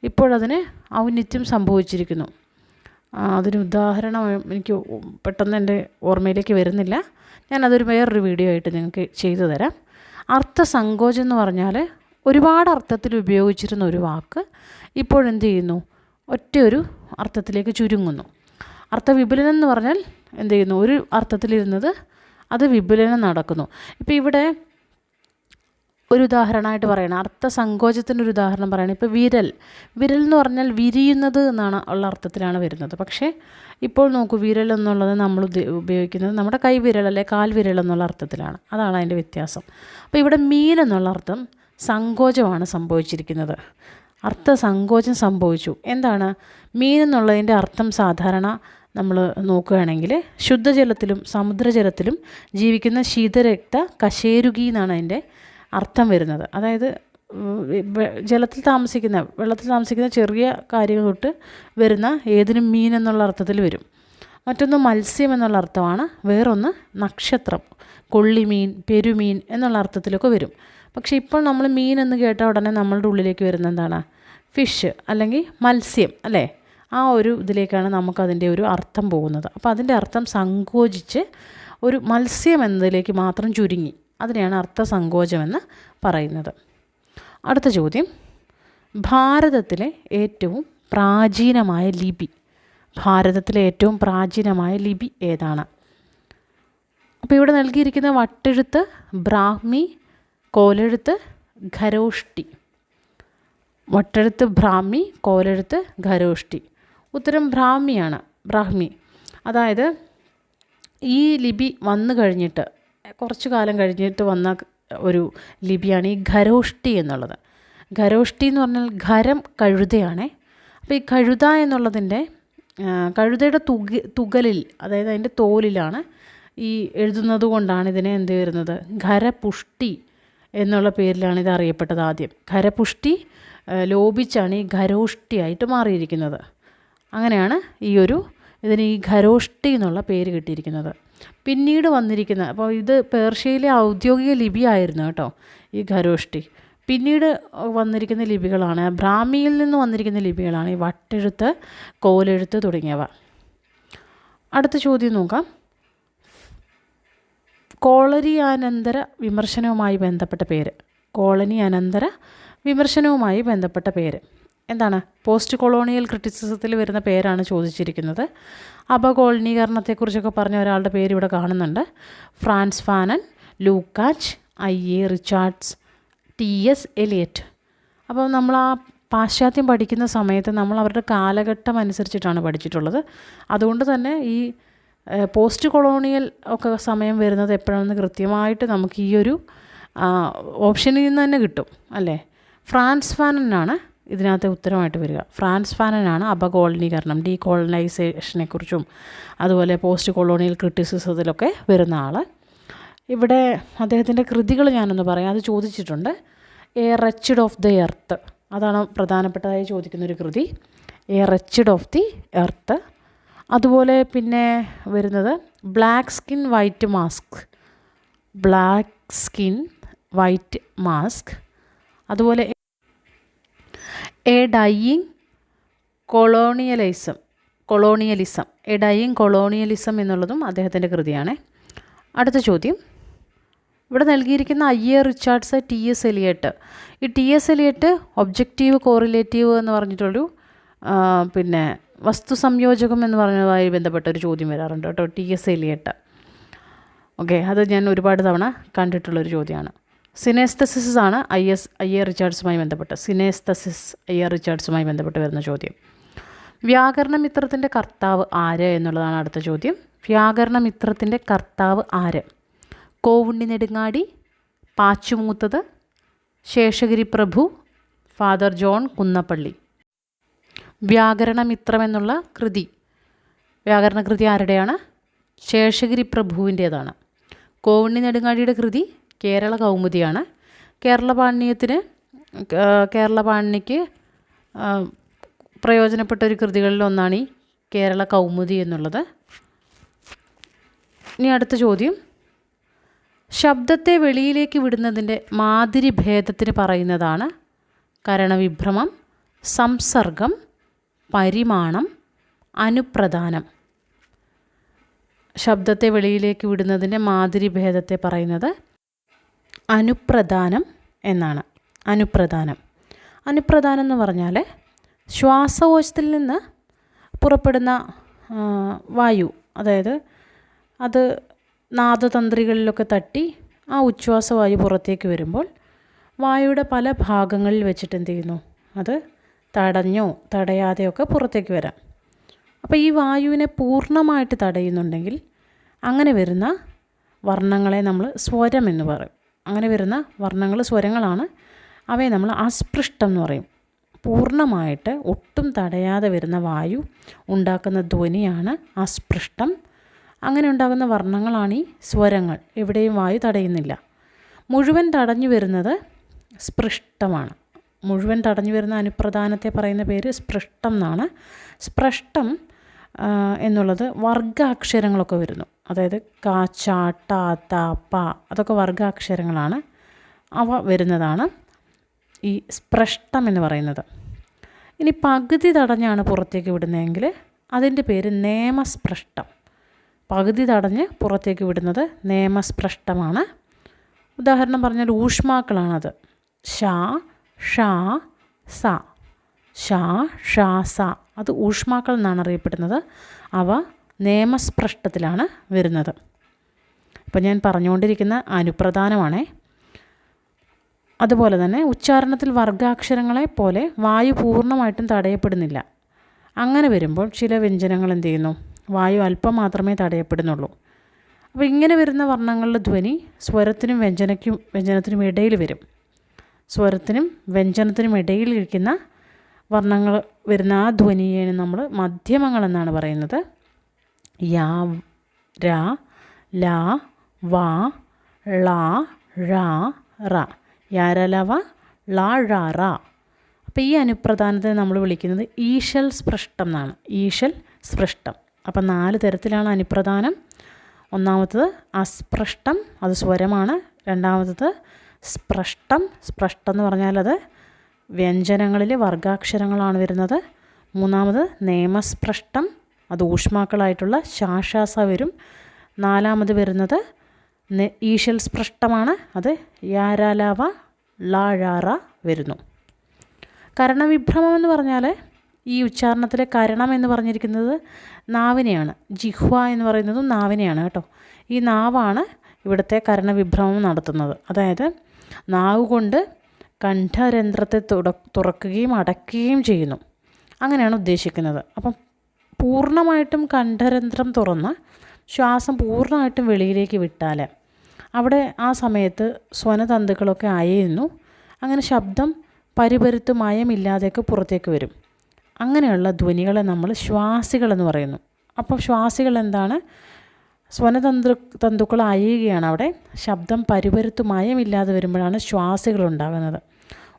ഇപ്പോഴതിന് ഔന്നിത്യം സംഭവിച്ചിരിക്കുന്നു. അതിന് ഉദാഹരണം എനിക്ക് പെട്ടെന്ന് എൻ്റെ ഓർമ്മയിലേക്ക് വരുന്നില്ല. ഞാനതൊരു വേറൊരു വീഡിയോ ആയിട്ട് നിങ്ങൾക്ക് ചെയ്തു തരാം. അർത്ഥസങ്കോചം എന്ന് പറഞ്ഞാൽ ഒരുപാട് അർത്ഥത്തിൽ ഉപയോഗിച്ചിരുന്ന ഒരു വാക്ക് ഇപ്പോഴെന്ത് ചെയ്യുന്നു? ഒറ്റയൊരു അർത്ഥത്തിലേക്ക് ചുരുങ്ങുന്നു. അർത്ഥവിപുലനം എന്ന് പറഞ്ഞാൽ എന്ത് ചെയ്യുന്നു? ഒരു അർത്ഥത്തിലിരുന്നത് അത് വിപുലനം നടക്കുന്നു. ഇപ്പോൾ ഇവിടെ ഒരു ഉദാഹരണമായിട്ട് പറയണം, അർത്ഥസങ്കോചത്തിൻ്റെ ഒരു ഉദാഹരണം പറയണം. ഇപ്പോൾ വിരൽ എന്ന് പറഞ്ഞാൽ വിരിയുന്നത് എന്നാണ് ഉള്ള അർത്ഥത്തിലാണ് വരുന്നത്. പക്ഷേ ഇപ്പോൾ നോക്കൂ, വിരൽ എന്നുള്ളത് നമ്മൾ ഉപയോഗിക്കുന്നത് നമ്മുടെ കൈവിരൽ അല്ലെ കാൽവിരൽ എന്നുള്ള അർത്ഥത്തിലാണ്. അതാണ് അതിൻ്റെ വ്യത്യാസം. അപ്പോൾ ഇവിടെ മീൻ എന്നുള്ള അർത്ഥം സങ്കോചമാണ് സംഭവിച്ചിരിക്കുന്നത്. അർത്ഥസങ്കോചം സംഭവിച്ചു. എന്താണ് മീൻ എന്നുള്ളതിൻ്റെ അർത്ഥം? സാധാരണ നമ്മൾ നോക്കുകയാണെങ്കിൽ ശുദ്ധജലത്തിലും സമുദ്രജലത്തിലും ജീവിക്കുന്ന ശീതരക്ത കശേരുകി എന്നാണ് അതിൻ്റെ അർത്ഥം വരുന്നത്. അതായത് വെള്ളത്തിൽ താമസിക്കുന്ന ചെറിയ കാര്യങ്ങൾ തൊട്ട് വരുന്ന ഏതിനും മീൻ എന്നുള്ള അർത്ഥത്തിൽ വരും. മറ്റൊന്ന് മത്സ്യം എന്നുള്ള അർത്ഥമാണ്. വേറൊന്ന് നക്ഷത്രം, കൊള്ളിമീൻ, പെരുമീൻ എന്നുള്ള അർത്ഥത്തിലൊക്കെ വരും. പക്ഷേ ഇപ്പോൾ നമ്മൾ മീൻ എന്ന് കേട്ട ഉടനെ നമ്മളുടെ ഉള്ളിലേക്ക് വരുന്ന എന്താണ്? ഫിഷ് അല്ലെങ്കിൽ മത്സ്യം അല്ലേ? ആ ഒരു ഇതിലേക്കാണ് നമുക്കതിൻ്റെ ഒരു അർത്ഥം പോകുന്നത്. അപ്പോൾ അതിൻ്റെ അർത്ഥം സങ്കോചിച്ച് ഒരു മത്സ്യം എന്നതിലേക്ക് മാത്രം ചുരുങ്ങി. അതിനെയാണ് അർത്ഥസങ്കോചമെന്ന് പറയുന്നത്. അടുത്ത ചോദ്യം, ഭാരതത്തിലെ ഏറ്റവും പ്രാചീനമായ ലിപി ഏതാണ്? അപ്പോൾ ഇവിടെ നൽകിയിരിക്കുന്ന വട്ടെഴുത്ത്, ബ്രാഹ്മി, കോലെഴുത്ത്, ഖരോഷ്ടി. വട്ടെഴുത്ത് ബ്രാഹ്മി, കോലെഴുത്ത് ഖരോഷ്ടി. ഉത്തരം ബ്രാഹ്മി. അതായത് ഈ ലിപി വന്നു കഴിഞ്ഞിട്ട് കുറച്ചു കാലം കഴിഞ്ഞിട്ട് വന്ന ഒരു ലിപിയാണ് ഈ ഖരോഷ്ടി എന്നുള്ളത്. ഖരോഷ്ടി എന്ന് പറഞ്ഞാൽ ഖരം കഴുതയാണേ. അപ്പോൾ ഈ കഴുത എന്നുള്ളതിൻ്റെ കഴുതയുടെ തുകലിൽ, അതായത് അതിൻ്റെ തോലിലാണ് ഈ എഴുതുന്നത് കൊണ്ടാണ് ഇതിനെ എന്ത് വരുന്നത്? ഖരപുഷ്ടി എന്നുള്ള പേരിലാണ് ഇത് അറിയപ്പെട്ടത്. ആദ്യം ഖരപുഷ്ടി ലോപിച്ചാണ് ഈ ഖരോഷ്ടിയായിട്ട് മാറിയിരിക്കുന്നത്. അങ്ങനെയാണ് ഇതിന് ഈ ഖരോഷ്ടി എന്നുള്ള പേര് കിട്ടിയിരിക്കുന്നത്. പിന്നീട് വന്നിരിക്കുന്ന, അപ്പോൾ ഇത് പേർഷ്യയിലെ ഔദ്യോഗിക ലിപിയായിരുന്നു കേട്ടോ ഈ ഖരോഷ്ടി. പിന്നീട് വന്നിരിക്കുന്ന ലിപികളാണ്, ബ്രാഹ്മിയിൽ നിന്ന് വന്നിരിക്കുന്ന ലിപികളാണ് ഈ വട്ടെഴുത്ത്, കോലെഴുത്ത് തുടങ്ങിയവ. അടുത്ത ചോദ്യം നോക്കാം. കോളനി അനന്തര വിമർശനവുമായി ബന്ധപ്പെട്ട പേര് എന്താണ്? പോസ്റ്റ് കൊളോണിയൽ ക്രിറ്റിസിസത്തിൽ വരുന്ന പേരാണ് ചോദിച്ചിരിക്കുന്നത്. അപകോളനീകരണത്തെക്കുറിച്ചൊക്കെ പറഞ്ഞ ഒരാളുടെ പേര് ഇവിടെ കാണുന്നുണ്ട്. Frantz Fanon, Lukacs, I.A. Richards, T.S. Eliot. അപ്പോൾ നമ്മൾ ആ പാശ്ചാത്യം പഠിക്കുന്ന സമയത്ത് നമ്മൾ അവരുടെ കാലഘട്ടം അനുസരിച്ചിട്ടാണ് പഠിച്ചിട്ടുള്ളത്. അതുകൊണ്ട് തന്നെ ഈ പോസ്റ്റ് കൊളോണിയൽ ഒക്കെ സമയം വരുന്നത് എപ്പോഴാണെന്ന് കൃത്യമായിട്ട് നമുക്ക് ഈ ഒരു ഓപ്ഷനിൽ നിന്ന് തന്നെ കിട്ടും അല്ലേ? ഫ്രാൻസ് ഫാനനാണ് ഇതിനകത്ത് ഉത്തരമായിട്ട് വരിക. ഫ്രാൻസ് ഫാനനാണ് അപകോളനീകരണം, ഡീകോളനൈസേഷനെക്കുറിച്ചും അതുപോലെ പോസ്റ്റ് കൊളോണിയൽ ക്രിറ്റിസിസത്തിലൊക്കെ വരുന്ന ആൾ. ഇവിടെ അദ്ദേഹത്തിൻ്റെ കൃതികൾ ഞാനൊന്ന് പറയാം. അത് ചോദിച്ചിട്ടുണ്ട്. A wretched of the earth, അതാണ് പ്രധാനപ്പെട്ടതായി ചോദിക്കുന്നൊരു കൃതി. A wretched of the earth. അതുപോലെ പിന്നെ വരുന്നത് ബ്ലാക്ക് സ്കിൻ വൈറ്റ് മാസ്ക്. അതുപോലെ എ ഡൈയിങ് കൊളോണിയലിസം എന്നുള്ളതും അദ്ദേഹത്തിൻ്റെ കൃതിയാണ്. അടുത്ത ചോദ്യം, ഇവിടെ നൽകിയിരിക്കുന്ന I.A. Richards, T.S. എലിയട്ട്. ഈ T.S. എലിയട്ട് ഒബ്ജക്റ്റീവ് കോറിലേറ്റീവ് എന്ന് പറഞ്ഞിട്ടൊരു പിന്നെ വസ്തു സംയോജകം എന്ന് പറഞ്ഞതുമായി ബന്ധപ്പെട്ടൊരു ചോദ്യം വരാറുണ്ട് കേട്ടോ, T.S. എലിയട്ട്. ഓക്കെ, അത് ഞാൻ ഒരുപാട് തവണ കണ്ടിട്ടുള്ളൊരു ചോദ്യമാണ്. സിനേസ്തസിസ് ആണ് I.A. റിച്ചാർഡ്സുമായി ബന്ധപ്പെട്ട് വരുന്ന ചോദ്യം. വ്യാകരണമിത്രത്തിൻ്റെ കർത്താവ് ആര് എന്നുള്ളതാണ് അടുത്ത ചോദ്യം. വ്യാകരണമിത്രത്തിൻ്റെ കർത്താവ് ആര്? കോവുണ്ണി നെടുങ്ങാടി, പാച്ചുമൂത്തത്, ശേഷഗിരി പ്രഭു, ഫാദർ ജോൺ കുന്നപ്പള്ളി. വ്യാകരണമിത്രം എന്നുള്ള വ്യാകരണകൃതി ആരുടെയാണ്? ശേഷഗിരി പ്രഭുവിൻ്റേതാണ്. കോവുണ്ണി നെടുങ്ങാടിയുടെ കൃതി കേരള കൗമുദിയാണ്. കേരളപാണിനിക്ക് പ്രയോജനപ്പെട്ട ഒരു കൃതികളിലൊന്നാണ് ഈ കേരള കൗമുദി എന്നുള്ളത്. ഇനി അടുത്ത ചോദ്യം, ശബ്ദത്തെ വെളിയിലേക്ക് വിടുന്നതിൻ്റെ മാതിരി ഭേദത്തിന് പറയുന്നതാണ് കരണവിഭ്രമം, സംസർഗം, പരിമാണം, അനുപ്രധാനം. ശബ്ദത്തെ വെളിയിലേക്ക് വിടുന്നതിൻ്റെ മാതിരി ഭേദത്തെ പറയുന്നത് അനുപ്രധാനം എന്നാണ്. അനുപ്രധാനം എന്ന് പറഞ്ഞാൽ ശ്വാസകോശത്തിൽ നിന്ന് പുറപ്പെടുന്ന വായു, അതായത് അത് നാദതന്ത്രികളിലൊക്കെ തട്ടി ആ ഉച്ഛ്വാസവായു പുറത്തേക്ക് വരുമ്പോൾ വായുയുടെ പല ഭാഗങ്ങളിൽ വെച്ചിട്ട് എന്ത് ചെയ്യുന്നു, അത് തടഞ്ഞോ തടയാതെയൊക്കെ പുറത്തേക്ക് വരാം. അപ്പോൾ ഈ വായുവിനെ പൂർണ്ണമായിട്ട് തടയുന്നുണ്ടെങ്കിൽ അങ്ങനെ വരുന്ന വർണ്ണങ്ങളെ നമ്മൾ സ്വരം എന്ന് പറയും. അങ്ങനെ വരുന്ന വർണ്ണങ്ങൾ സ്വരങ്ങളാണ്. അവയെ നമ്മൾ അസ്പൃഷ്ടം എന്ന് പറയും. പൂർണ്ണമായിട്ട് ഒട്ടും തടയാതെ വരുന്ന വായു ഉണ്ടാക്കുന്ന ധ്വനിയാണ് അസ്പൃഷ്ടം. അങ്ങനെ ഉണ്ടാകുന്ന വർണ്ണങ്ങളാണ് ഈ സ്വരങ്ങൾ. എവിടെയും വായു തടയുന്നില്ല. മുഴുവൻ തടഞ്ഞു വരുന്നത് സ്പൃഷ്ടമാണ്. മുഴുവൻ തടഞ്ഞു വരുന്ന അനുപ്രധാനത്തെ പറയുന്ന പേര് സ്പൃഷ്ടം എന്നാണ്. സ്പൃഷ്ടം എന്നുള്ളത് വർഗ്ഗാക്ഷരങ്ങളൊക്കെ വരുന്നു. അതായത് ക, ച, ട, ത, പ അതൊക്കെ വർഗ്ഗാക്ഷരങ്ങളാണ്. അവ വരുന്നതാണ് ഈ സ്പൃഷ്ടം എന്ന് പറയുന്നത്. ഇനി പകുതി തടഞ്ഞാണ് പുറത്തേക്ക് വിടുന്നതെങ്കിൽ അതിൻ്റെ പേര് നേമസ്പൃഷ്ടം. പകുതി തടഞ്ഞ് പുറത്തേക്ക് വിടുന്നത് നേമസ്പൃഷ്ടമാണ്. ഉദാഹരണം പറഞ്ഞാൽ ഊഷ്മാക്കളാണത്. ഷ, ഷ, സ. ഷ, ഷ, സ അത് ഊഷ്മാക്കൾ എന്നാണ് അറിയപ്പെടുന്നത്. അവ നേമസ്പൃഷ്ടത്തിലാണ് വരുന്നത്. അപ്പോൾ ഞാൻ പറഞ്ഞുകൊണ്ടിരിക്കുന്ന അനുപ്രധാനമാണേ. അതുപോലെ തന്നെ ഉച്ചാരണത്തിൽ വർഗ്ഗാക്ഷരങ്ങളെ പോലെ വായു പൂർണ്ണമായിട്ടും തടയപ്പെടുന്നില്ല. അങ്ങനെ വരുമ്പോൾ ചില വ്യഞ്ജനങ്ങൾ എന്ത് ചെയ്യുന്നു, വായു അല്പം മാത്രമേ തടയപ്പെടുന്നുള്ളൂ. അപ്പോൾ ഇങ്ങനെ വരുന്ന വർണ്ണങ്ങളുടെ ധ്വനി സ്വരത്തിനും വ്യഞ്ജനത്തിനും ഇടയിൽ വരും. സ്വരത്തിനും വ്യഞ്ജനത്തിനും ഇടയിൽ ഇരിക്കുന്ന വർണ്ണങ്ങൾ വരുന്ന ആ ധ്വനിയെ നമ്മൾ മധ്യമങ്ങൾ എന്നാണ് പറയുന്നത്. യാ, ര, ല, വ, ള, ഴ, റ. യാരലവ ള, ഴ, റ. അപ്പോൾ ഈ അനുപ്രധാനത്തെ നമ്മൾ വിളിക്കുന്നത് ഈശൽ സ്പൃഷ്ടം എന്നാണ്. ഈശൽ സ്പൃഷ്ടം. അപ്പം 4 തരത്തിലാണ് അനുപ്രധാനം. ഒന്നാമത്തത് അസ്പൃഷ്ടം, അത് സ്വരമാണ്. രണ്ടാമത്തത് സ്പൃഷ്ടം. സ്പൃഷ്ടം എന്ന് പറഞ്ഞാൽ അത് വ്യഞ്ജനങ്ങളിൽ വർഗ്ഗാക്ഷരങ്ങളാണ് വരുന്നത്. മൂന്നാമത് നേമസ്പൃഷ്ടം, അത് ഊഷ്മാക്കളായിട്ടുള്ള ശാഷാസ വരും. നാലാമത് വരുന്നത് ഈശൽ സ്പൃഷ്ടമാണ്, അത് യാരാലാവ ളാഴാറ വരുന്നു. കരണവിഭ്രമം എന്ന് പറഞ്ഞാൽ ഈ ഉച്ചാരണത്തിലെ കരണം എന്ന് പറഞ്ഞിരിക്കുന്നത് നാവിനെയാണ്. ജിഹ്വ എന്ന് പറയുന്നതും നാവിനെയാണ് കേട്ടോ. ഈ നാവാണ് ഇവിടുത്തെ കരണവിഭ്രമം നടത്തുന്നത്. അതായത് നാവ് കൊണ്ട് കണ്ഠരന്ധ്രത്തെ തുറക്കുകയും അടയ്ക്കുകയും ചെയ്യുന്നു. അങ്ങനെയാണ് ഉദ്ദേശിക്കുന്നത്. അപ്പം പൂർണ്ണമായിട്ടും കണ്ഠരന്ധ്രം തുറന്ന് ശ്വാസം പൂർണ്ണമായിട്ടും വെളിയിലേക്ക് വിട്ടാൽ അവിടെ ആ സമയത്ത് സ്വനതന്തുക്കളൊക്കെ അയയുന്നു. അങ്ങനെ ശബ്ദം പരിപരുത്ത് മയമില്ലാതെയൊക്കെ പുറത്തേക്ക് വരും. അങ്ങനെയുള്ള ധ്വനികളെ നമ്മൾ ശ്വാസികളെന്ന് പറയുന്നു. അപ്പോൾ ശ്വാസികൾ എന്താണ്? തന്തുക്കൾ അയയുകയാണ്. അവിടെ ശബ്ദം പരിപരുത്ത് മയമില്ലാതെ വരുമ്പോഴാണ് ശ്വാസികൾ ഉണ്ടാകുന്നത്.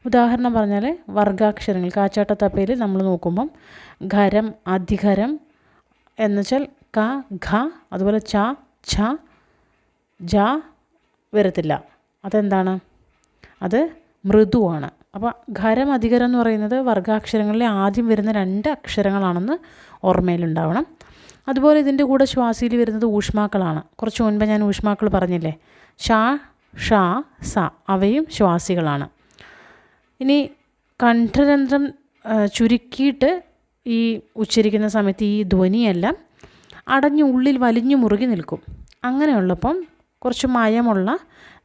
ഉദാഹരണം പറഞ്ഞാൽ വർഗ്ഗാക്ഷരങ്ങൾ കാച്ചാട്ടത്തപ്പയിൽ നമ്മൾ നോക്കുമ്പം ഖരം, അധികരം എന്നുവെച്ചാൽ ക, ഘ, അതുപോലെ ച, ഛ, ജ വരത്തില്ല. അതെന്താണ്? അത് മൃദുവാണ്. അപ്പോൾ ഖരം, അധികരം എന്ന് പറയുന്നത് വർഗ്ഗാക്ഷരങ്ങളിലെ ആദ്യം വരുന്ന 2 അക്ഷരങ്ങളാണെന്ന് ഓർമ്മയിലുണ്ടാവണം. അതുപോലെ ഇതിൻ്റെ കൂടെ ശ്വാസിയിൽ വരുന്നത് ഊഷ്മാക്കളാണ്. കുറച്ച് മുൻപ് ഞാൻ ഊഷ്മാക്കൾ പറഞ്ഞില്ലേ, ഷ, ഷ, സ അവയും ശ്വാസികളാണ്. ഇനി കണ്ഠരന്ധ്രം ചുരുക്കിയിട്ട് ഈ ഉച്ചരിക്കുന്ന സമയത്ത് ഈ ധ്വനിയെല്ലാം അടഞ്ഞ് ഉള്ളിൽ വലിഞ്ഞു മുറുകി നിൽക്കും. അങ്ങനെയുള്ളപ്പം കുറച്ച് മയമുള്ള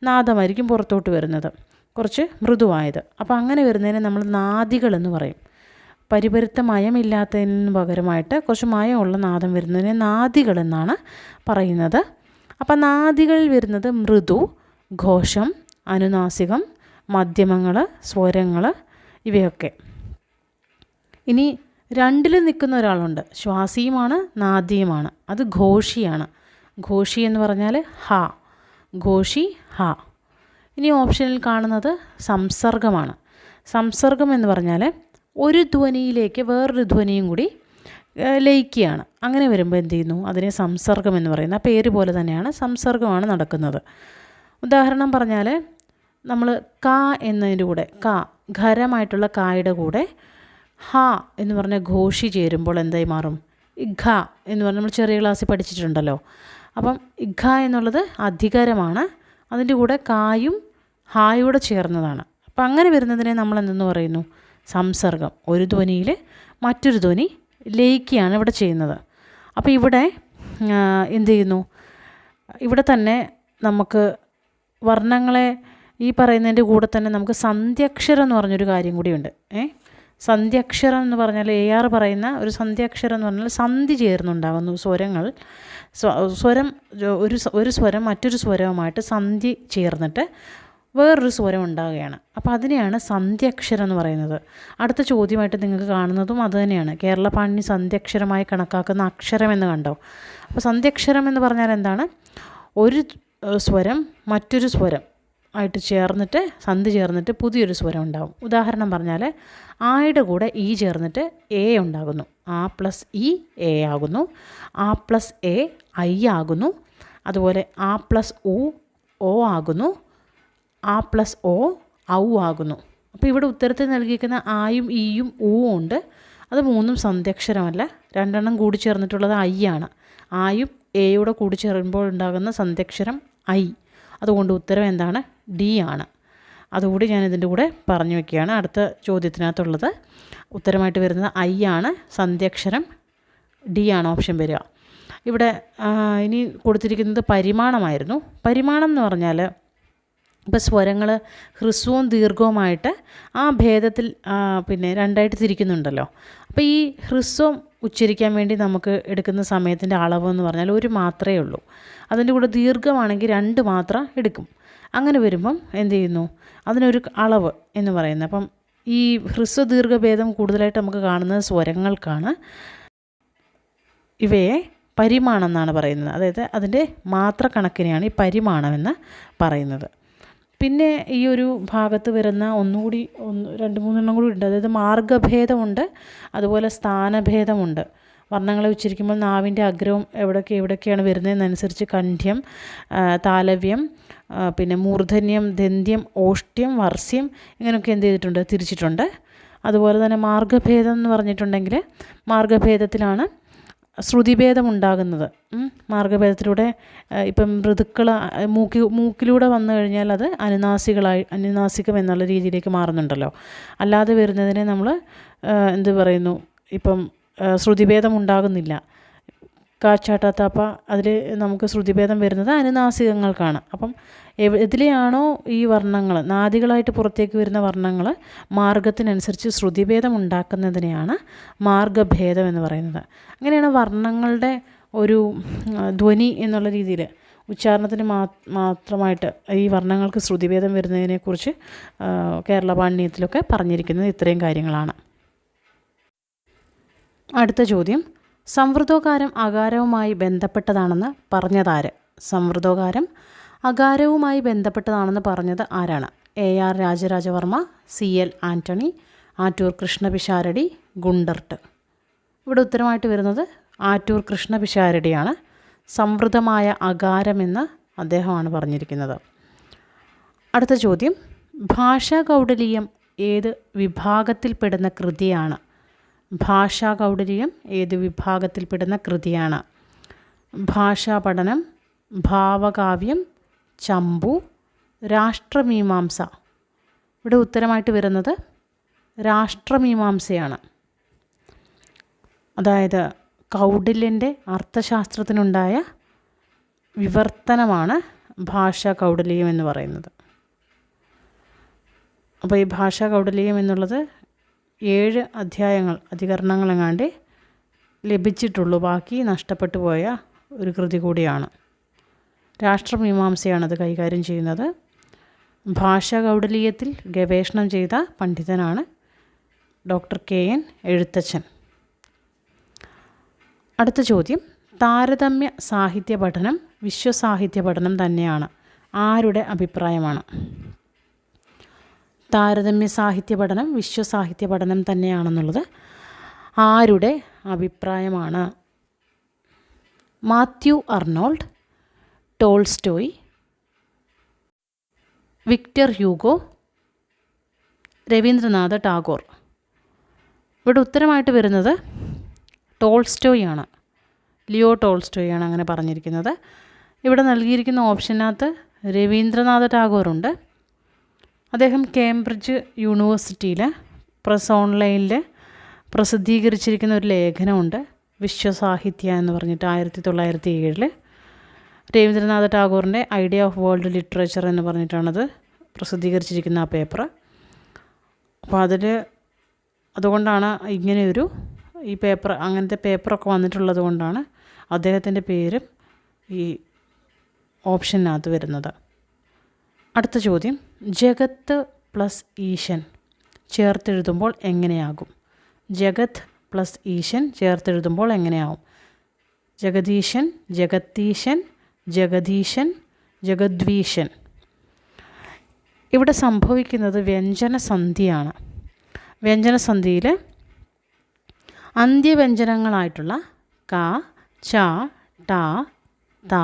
നാദമായിരിക്കും പുറത്തോട്ട് വരുന്നത്, കുറച്ച് മൃദുവായത്. അപ്പോൾ അങ്ങനെ വരുന്നതിനെ നമ്മൾ നാദികളെന്ന് പറയും. പരിപരുത്ത മയമില്ലാത്തതിന് പകരമായിട്ട് കുറച്ച് മയമുള്ള നാദം വരുന്നതിനെ നാദികളെന്നാണ് പറയുന്നത്. അപ്പം നാദികളിൽ വരുന്നത് മൃദു, ഘോഷം, അനുനാസികം, മധ്യമങ്ങൾ, സ്വരങ്ങൾ ഇവയൊക്കെ. ഇനി 2ലും നിൽക്കുന്ന ഒരാളുണ്ട്. ശ്വാസിയുമാണ് നാദിയുമാണ്. അത് ഘോഷിയാണ്. ഘോഷി എന്ന് പറഞ്ഞാൽ ഹ, ഘോഷി ഹ. ഇനി ഓപ്ഷനിൽ കാണുന്നത് സംസർഗമാണ്. സംസർഗം എന്ന് പറഞ്ഞാൽ ഒരു ധ്വനിയിലേക്ക് വേറൊരു ധ്വനിയും കൂടി ലയിക്കുകയാണ്. അങ്ങനെ വരുമ്പോൾ എന്ത് ചെയ്യുന്നു? അതിനെ സംസർഗം എന്ന് പറയുന്ന ആ പേര് പോലെ തന്നെയാണ് സംസർഗമാണ് നടക്കുന്നത്. ഉദാഹരണം പറഞ്ഞാൽ നമ്മൾ ക എന്നതിൻ്റെ കൂടെ ഖരമായിട്ടുള്ള കായുടെ കൂടെ ഹ എന്ന് പറഞ്ഞ ഘോഷി ചേരുമ്പോൾ എന്തായി മാറും? ഇഘ എന്ന് പറഞ്ഞാൽ നമ്മൾ ചെറിയ ക്ലാസ്സിൽ പഠിച്ചിട്ടുണ്ടല്ലോ. അപ്പം ഇഘ എന്നുള്ളത് അധികരമാണ്, അതിൻ്റെ കൂടെ കായും ഹായൂടെ ചേർന്നതാണ്. അപ്പം അങ്ങനെ വരുന്നതിനെ നമ്മൾ എന്തെന്ന് പറയുന്നു? സംസർഗം. ഒരു ധ്വനിയിൽ മറ്റൊരു ധ്വനി ലയിക്കുകയാണ് ഇവിടെ ചെയ്യുന്നത്. അപ്പോൾ ഇവിടെ എന്ത് ചെയ്യുന്നു? ഇവിടെ തന്നെ നമുക്ക് വർണ്ണങ്ങളെ ഈ പറയുന്നതിൻ്റെ കൂടെ തന്നെ നമുക്ക് സന്ധ്യാക്ഷരം എന്ന് പറഞ്ഞൊരു കാര്യം കൂടിയുണ്ട്. സന്ധ്യാക്ഷരം എന്ന് പറഞ്ഞാൽ AR പറയുന്ന ഒരു സന്ധ്യാക്ഷരം എന്ന് പറഞ്ഞാൽ സന്ധി ചേർന്നുണ്ടാകുന്നു സ്വരങ്ങൾ. സ്വരം ഒരു സ്വരം മറ്റൊരു സ്വരവുമായിട്ട് സന്ധി ചേർന്നിട്ട് വേറൊരു സ്വരം ഉണ്ടാകുകയാണ്. അപ്പോൾ അതിനെയാണ് സന്ധ്യാക്ഷരം എന്ന് പറയുന്നത്. അടുത്ത ചോദ്യമായിട്ട് നിങ്ങൾക്ക് കാണുന്നതും അതുതന്നെയാണ്. കേരള പാണിനി സന്ധ്യാക്ഷരമായി കണക്കാക്കുന്ന അക്ഷരം എന്ന് കണ്ടോ? അപ്പോൾ സന്ധ്യാക്ഷരം എന്ന് പറഞ്ഞാൽ എന്താണ്? ഒരു സ്വരം മറ്റൊരു സ്വരം ആയിട്ട് ചേർന്നിട്ട് സന്ധി ചേർന്നിട്ട് പുതിയൊരു സ്വരം ഉണ്ടാകും. ഉദാഹരണം പറഞ്ഞാൽ ആയുടെ കൂടെ ഇ ചേർന്നിട്ട് എ ഉണ്ടാകുന്നു. ആ പ്ലസ് ഇ എ ആകുന്നു. ആ പ്ലസ് എ ഐ ആകുന്നു. അതുപോലെ ആ പ്ലസ് ഉ ഓ ആകുന്നു. ആ പ്ലസ് ഒ ഔ ആകുന്നു. അപ്പോൾ ഇവിടെ ഉത്തരത്തിൽ നൽകിയിരിക്കുന്ന ആയും ഇയും ഊവും ഉണ്ട്. അത് മൂന്നും സന്ധ്യാക്ഷരമല്ല, രണ്ടെണ്ണം കൂടി ചേർന്നിട്ടുള്ളത് ഐ ആണ്. ആയും എയുടെ കൂടി ചേരുമ്പോൾ ഉണ്ടാകുന്ന സന്ധ്യാക്ഷരം ഐ. അതുകൊണ്ട് ഉത്തരം എന്താണ്? ഡി ആണ്. അതുകൂടി ഞാൻ ഇതിൻ്റെ കൂടെ പറഞ്ഞു വയ്ക്കുകയാണ്. അടുത്ത ചോദ്യത്തിനകത്തുള്ളത് ഉത്തരമായിട്ട് വരുന്നത് ഐ ആണ്, സന്ധ്യാക്ഷരം ഡി ആണ് ഓപ്ഷൻ വരിക. ഇവിടെ ഇനി കൊടുത്തിരിക്കുന്നത് പരിമാണമായിരുന്നു. പരിമാണം എന്ന് പറഞ്ഞാൽ ഇപ്പോൾ സ്വരങ്ങൾ ഹ്രസ്വവും ദീർഘവുമായിട്ട് ആ ഭേദത്തിൽ പിന്നെ രണ്ടായിട്ട് തിരിക്കുന്നുണ്ടല്ലോ. അപ്പോൾ ഈ ഹ്രസ്വം ഉച്ചരിക്കാൻ വേണ്ടി നമുക്ക് എടുക്കുന്ന സമയത്തിൻ്റെ അളവെന്ന് പറഞ്ഞാൽ ഒരു മാത്രമേ ഉള്ളൂ. അതിൻ്റെ കൂടെ ദീർഘമാണെങ്കിൽ 2 മാത്ര എടുക്കും. അങ്ങനെ വരുമ്പം എന്ത് ചെയ്യുന്നു? അതിനൊരു അളവ് എന്ന് പറയുന്നത്. അപ്പം ഈ ഹ്രസ്വ ദീർഘഭേദം കൂടുതലായിട്ട് നമുക്ക് കാണുന്നത് സ്വരങ്ങൾക്കാണ്. ഇവയെ പരിമാണം എന്നാണ് പറയുന്നത്. അതായത് അതിൻ്റെ മാത്ര കണക്കിനെയാണ് ഈ പരിമാണമെന്ന് പറയുന്നത്. പിന്നെ ഈ ഒരു ഭാഗത്ത് വരുന്ന ഒന്നുകൂടി 2-3 കൂടി ഉണ്ട്. അതായത് മാർഗഭേദമുണ്ട്, അതുപോലെ സ്ഥാനഭേദമുണ്ട്. വർണ്ണങ്ങളെ ഉച്ചരിക്കുമ്പോൾ നാവിൻ്റെ അഗ്രവും എവിടെയൊക്കെയാണ് വരുന്നതെന്നനുസരിച്ച് കണ്ഠ്യം, താലവ്യം, പിന്നെ മൂർധന്യം, ദന്ത്യം, ഓഷ്ട്യം, വർസ്യം ഇങ്ങനെയൊക്കെ എന്ത് ചെയ്തിട്ടുണ്ട്? തിരിച്ചിട്ടുണ്ട്. അതുപോലെ തന്നെ മാർഗഭേദം എന്ന് പറഞ്ഞിട്ടുണ്ടെങ്കിൽ മാർഗഭേദത്തിലാണ് ശ്രുതിഭേദം ഉണ്ടാകുന്നത്. മാർഗഭേദത്തിലൂടെ ഇപ്പം ഋതുക്കൾ മൂക്കിലൂടെ വന്നു കഴിഞ്ഞാൽ അത് അനുനാസികം എന്നുള്ള രീതിയിലേക്ക് മാറുന്നുണ്ടല്ലോ. അല്ലാതെ വരുന്നതിനെ നമ്മൾ എന്ത് പറയുന്നു? ഇപ്പം ശ്രുതിഭേദം ഉണ്ടാകുന്നില്ല. കാച്ചാട്ടാത്താപ്പ അതിൽ നമുക്ക് ശ്രുതിഭേദം വരുന്നത് അനുനാസികങ്ങൾക്കാണ്. അപ്പം ഇതിലെയാണോ ഈ വർണ്ണങ്ങൾ നാദികളായിട്ട് പുറത്തേക്ക് വരുന്ന വർണ്ണങ്ങൾ മാർഗത്തിനനുസരിച്ച് ശ്രുതിഭേദം ഉണ്ടാക്കുന്നതിനെയാണ് മാർഗഭേദം എന്ന് പറയുന്നത്. അങ്ങനെയാണ് വർണ്ണങ്ങളുടെ ഒരു ധ്വനി എന്നുള്ള രീതിയിൽ ഉച്ചാരണത്തിന് മാത്രമായിട്ട് ഈ വർണ്ണങ്ങൾക്ക് ശ്രുതിഭേദം വരുന്നതിനെക്കുറിച്ച് കേരള പാണിനിയത്തിലൊക്കെ പറഞ്ഞിരിക്കുന്നത് ഇത്രയും കാര്യങ്ങളാണ്. അടുത്ത ചോദ്യം, സംവൃതോകാരം അകാരവുമായി ബന്ധപ്പെട്ടതാണെന്ന് പറഞ്ഞതാര്? സംവൃതോകാരം അകാരവുമായി ബന്ധപ്പെട്ടതാണെന്ന് പറഞ്ഞത് ആരാണ്? AR Rajarajavarma, CL Antony, Attoor Krishnapisharody, Gundert. ഇവിടെ ഉത്തരമായിട്ട് വരുന്നത് ആറ്റൂർ കൃഷ്ണപിഷാരടിയാണ്. സംവൃതമായ അകാരമെന്ന് അദ്ദേഹമാണ് പറഞ്ഞിരിക്കുന്നത്. അടുത്ത ചോദ്യം, ഭാഷാകൗടലീയം ഏത് വിഭാഗത്തിൽപ്പെടുന്ന കൃതിയാണ്? ഭാഷാകൗടലീയം ഏത് വിഭാഗത്തിൽപ്പെടുന്ന കൃതിയാണ്? ഭാഷാപഠനം, ഭാവകാവ്യം, ചമ്പു, രാഷ്ട്രമീമാംസ. ഇവിടെ ഉത്തരമായിട്ട് വരുന്നത് രാഷ്ട്രമീമാംസയാണ്. അതായത് കൗടില്യൻ്റെ അർത്ഥശാസ്ത്രത്തിനുണ്ടായ വിവർത്തനമാണ് ഭാഷാകൗടലീയം എന്ന് പറയുന്നത്. അപ്പോൾ ഈ ഭാഷാകൗടലീയം എന്നുള്ളത് 7 അധ്യായങ്ങൾ അധികരണങ്ങളെങ്ങാണ്ട് ലഭിച്ചിട്ടുള്ളൂ. ബാക്കി നഷ്ടപ്പെട്ടു പോയ ഒരു കൃതി കൂടിയാണ്. രാഷ്ട്രമീമാംസയാണത് കൈകാര്യം ചെയ്യുന്നത്. ഭാഷാകൗടലീയത്തിൽ ഗവേഷണം ചെയ്ത പണ്ഡിതനാണ് ഡോക്ടർ KN എഴുത്തച്ഛൻ. അടുത്ത ചോദ്യം, താരതമ്യ സാഹിത്യ പഠനം വിശ്വസാഹിത്യ പഠനം തന്നെയാണ്. ആരുടെ അഭിപ്രായമാണ്? താരതമ്യ സാഹിത്യ പഠനം വിശ്വസാഹിത്യ പഠനം തന്നെയാണെന്നുള്ളത് ആരുടെ അഭിപ്രായമാണ്? Matthew Arnold, Tolstoy, Victor Hugo, Rabindranath Tagore. ഇവിടെ ഉത്തരമായിട്ട് വരുന്നത് ടോൾസ്റ്റോയ് ആണ്. ലിയോ ടോൾസ്റ്റോയ് ആണ് അങ്ങനെ പറഞ്ഞിരിക്കുന്നത്. ഇവിടെ നൽകിയിരിക്കുന്ന ഓപ്ഷനകത്ത് രവീന്ദ്രനാഥ ടാഗോറുണ്ട്. അദ്ദേഹം കേംബ്രിഡ്ജ് യൂണിവേഴ്സിറ്റിയിൽ പ്രസ് ഓൺലൈനിൽ പ്രസിദ്ധീകരിച്ചിരിക്കുന്ന ഒരു ലേഖനമുണ്ട്, വിശ്വസാഹിത്യ എന്ന് പറഞ്ഞിട്ട് 1907. രവീന്ദ്രനാഥ ടാഗോറിൻ്റെ ഐഡിയ ഓഫ് വേൾഡ് ലിറ്ററേച്ചർ എന്ന് പറഞ്ഞിട്ടാണത് പ്രസിദ്ധീകരിച്ചിരിക്കുന്ന ആ പേപ്പർ. അപ്പോൾ അതുകൊണ്ടാണ് ഇങ്ങനെയൊരു ഈ പേപ്പർ, അങ്ങനത്തെ പേപ്പറൊക്കെ വന്നിട്ടുള്ളത് കൊണ്ടാണ് അദ്ദേഹത്തിൻ്റെ പേരും ഈ ഓപ്ഷനകത്ത് വരുന്നത്. അടുത്ത ചോദ്യം, ജഗത്ത് പ്ലസ് ഈശൻ ചേർത്തെഴുതുമ്പോൾ എങ്ങനെയാകും? ജഗത് പ്ലസ് ഈശൻ ചേർത്തെഴുതുമ്പോൾ എങ്ങനെയാവും? ജഗദീശൻ, ജഗത്തീശൻ, ജഗദീശൻ, ജഗദ്വീശൻ. ഇവിടെ സംഭവിക്കുന്നത് വ്യഞ്ജനസന്ധിയാണ്. വ്യഞ്ജനസന്ധിയിൽ അന്ത്യവ്യഞ്ജനങ്ങളായിട്ടുള്ള ക, ച, ട, ത,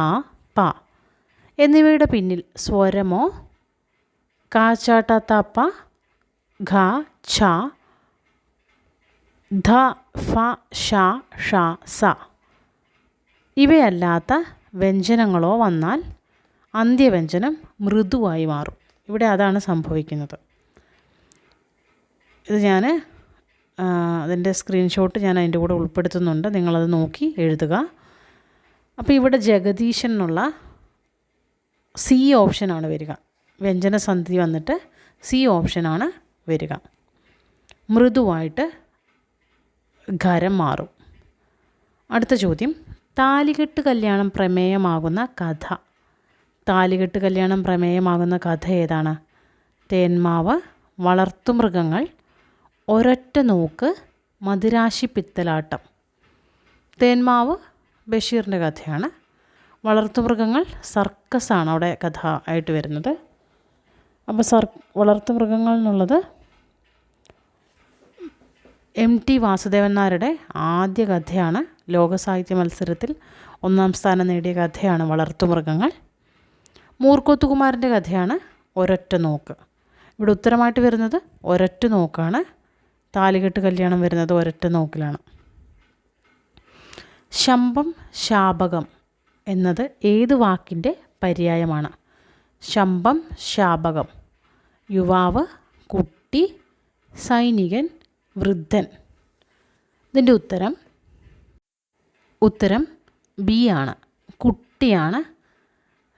പ എന്നിവയുടെ പിന്നിൽ സ്വരമോ ക, ച, ട, ത, പ, ഘ, ഛ, ധ, ഫ, ഷ, ഷ, സ ഇവയല്ലാത്ത വ്യഞ്ജനങ്ങളോ വന്നാൽ അന്ത്യവ്യഞ്ജനം മൃദുവായി മാറും. ഇവിടെ അതാണ് സംഭവിക്കുന്നത്. ഇത് ഞാൻ അതിൻ്റെ സ്ക്രീൻഷോട്ട് ഞാൻ അതിൻ്റെ കൂടെ ഉൾപ്പെടുത്തുന്നുണ്ട്, നിങ്ങളത് നോക്കി എഴുതുക. അപ്പോൾ ഇവിടെ ജഗദീശൻ എന്നുള്ള സി ഓപ്ഷനാണ് വരിക. വ്യഞ്ജനസന്ധി വന്നിട്ട് സി ഓപ്ഷനാണ് വരിക. മൃദുവായിട്ട് ഖരം മാറും. അടുത്ത ചോദ്യം, താലികെട്ട് കല്യാണം പ്രമേയമാകുന്ന കഥ. താലികെട്ട് കല്യാണം പ്രമേയമാകുന്ന കഥ ഏതാണ്? തേന്മാവ്, വളർത്തുമൃഗങ്ങൾ, ഒരൊറ്റ നോക്ക്, മദിരാശി പിത്തലാട്ടം. തേന്മാവ് ബഷീറിൻ്റെ കഥയാണ്. വളർത്തുമൃഗങ്ങൾ സർക്കസാണ് അവിടെ കഥ ആയിട്ട് വരുന്നത്. അപ്പോൾ വളർത്തുമൃഗങ്ങൾ എന്നുള്ളത് MT വാസുദേവൻ നായരുടെ ആദ്യ കഥയാണ്. ലോകസാഹിത്യ മത്സരത്തിൽ 1ാം സ്ഥാനം നേടിയ കഥയാണ് വളർത്തുമൃഗങ്ങൾ. മൂർക്കോത്തുകുമാരൻ്റെ കഥയാണ് ഒരൊറ്റ നോക്ക്. ഇവിടെ ഉത്തരമായിട്ട് വരുന്നത് ഒരൊറ്റ നോക്കാണ്. താലികെട്ട് കല്യാണം വരുന്നത് ഒരൊറ്റ നോക്കിലാണ്. ശമ്പം, ശാപകം എന്നത് ഏത് വാക്കിൻ്റെ പര്യായമാണ്? ശമ്പം, ശാപകം. യുവാവ്, കുട്ടി, സൈനികൻ, വൃദ്ധൻ. ഇതിൻ്റെ ഉത്തരം ബി ആണ്. കുട്ടിയാണ്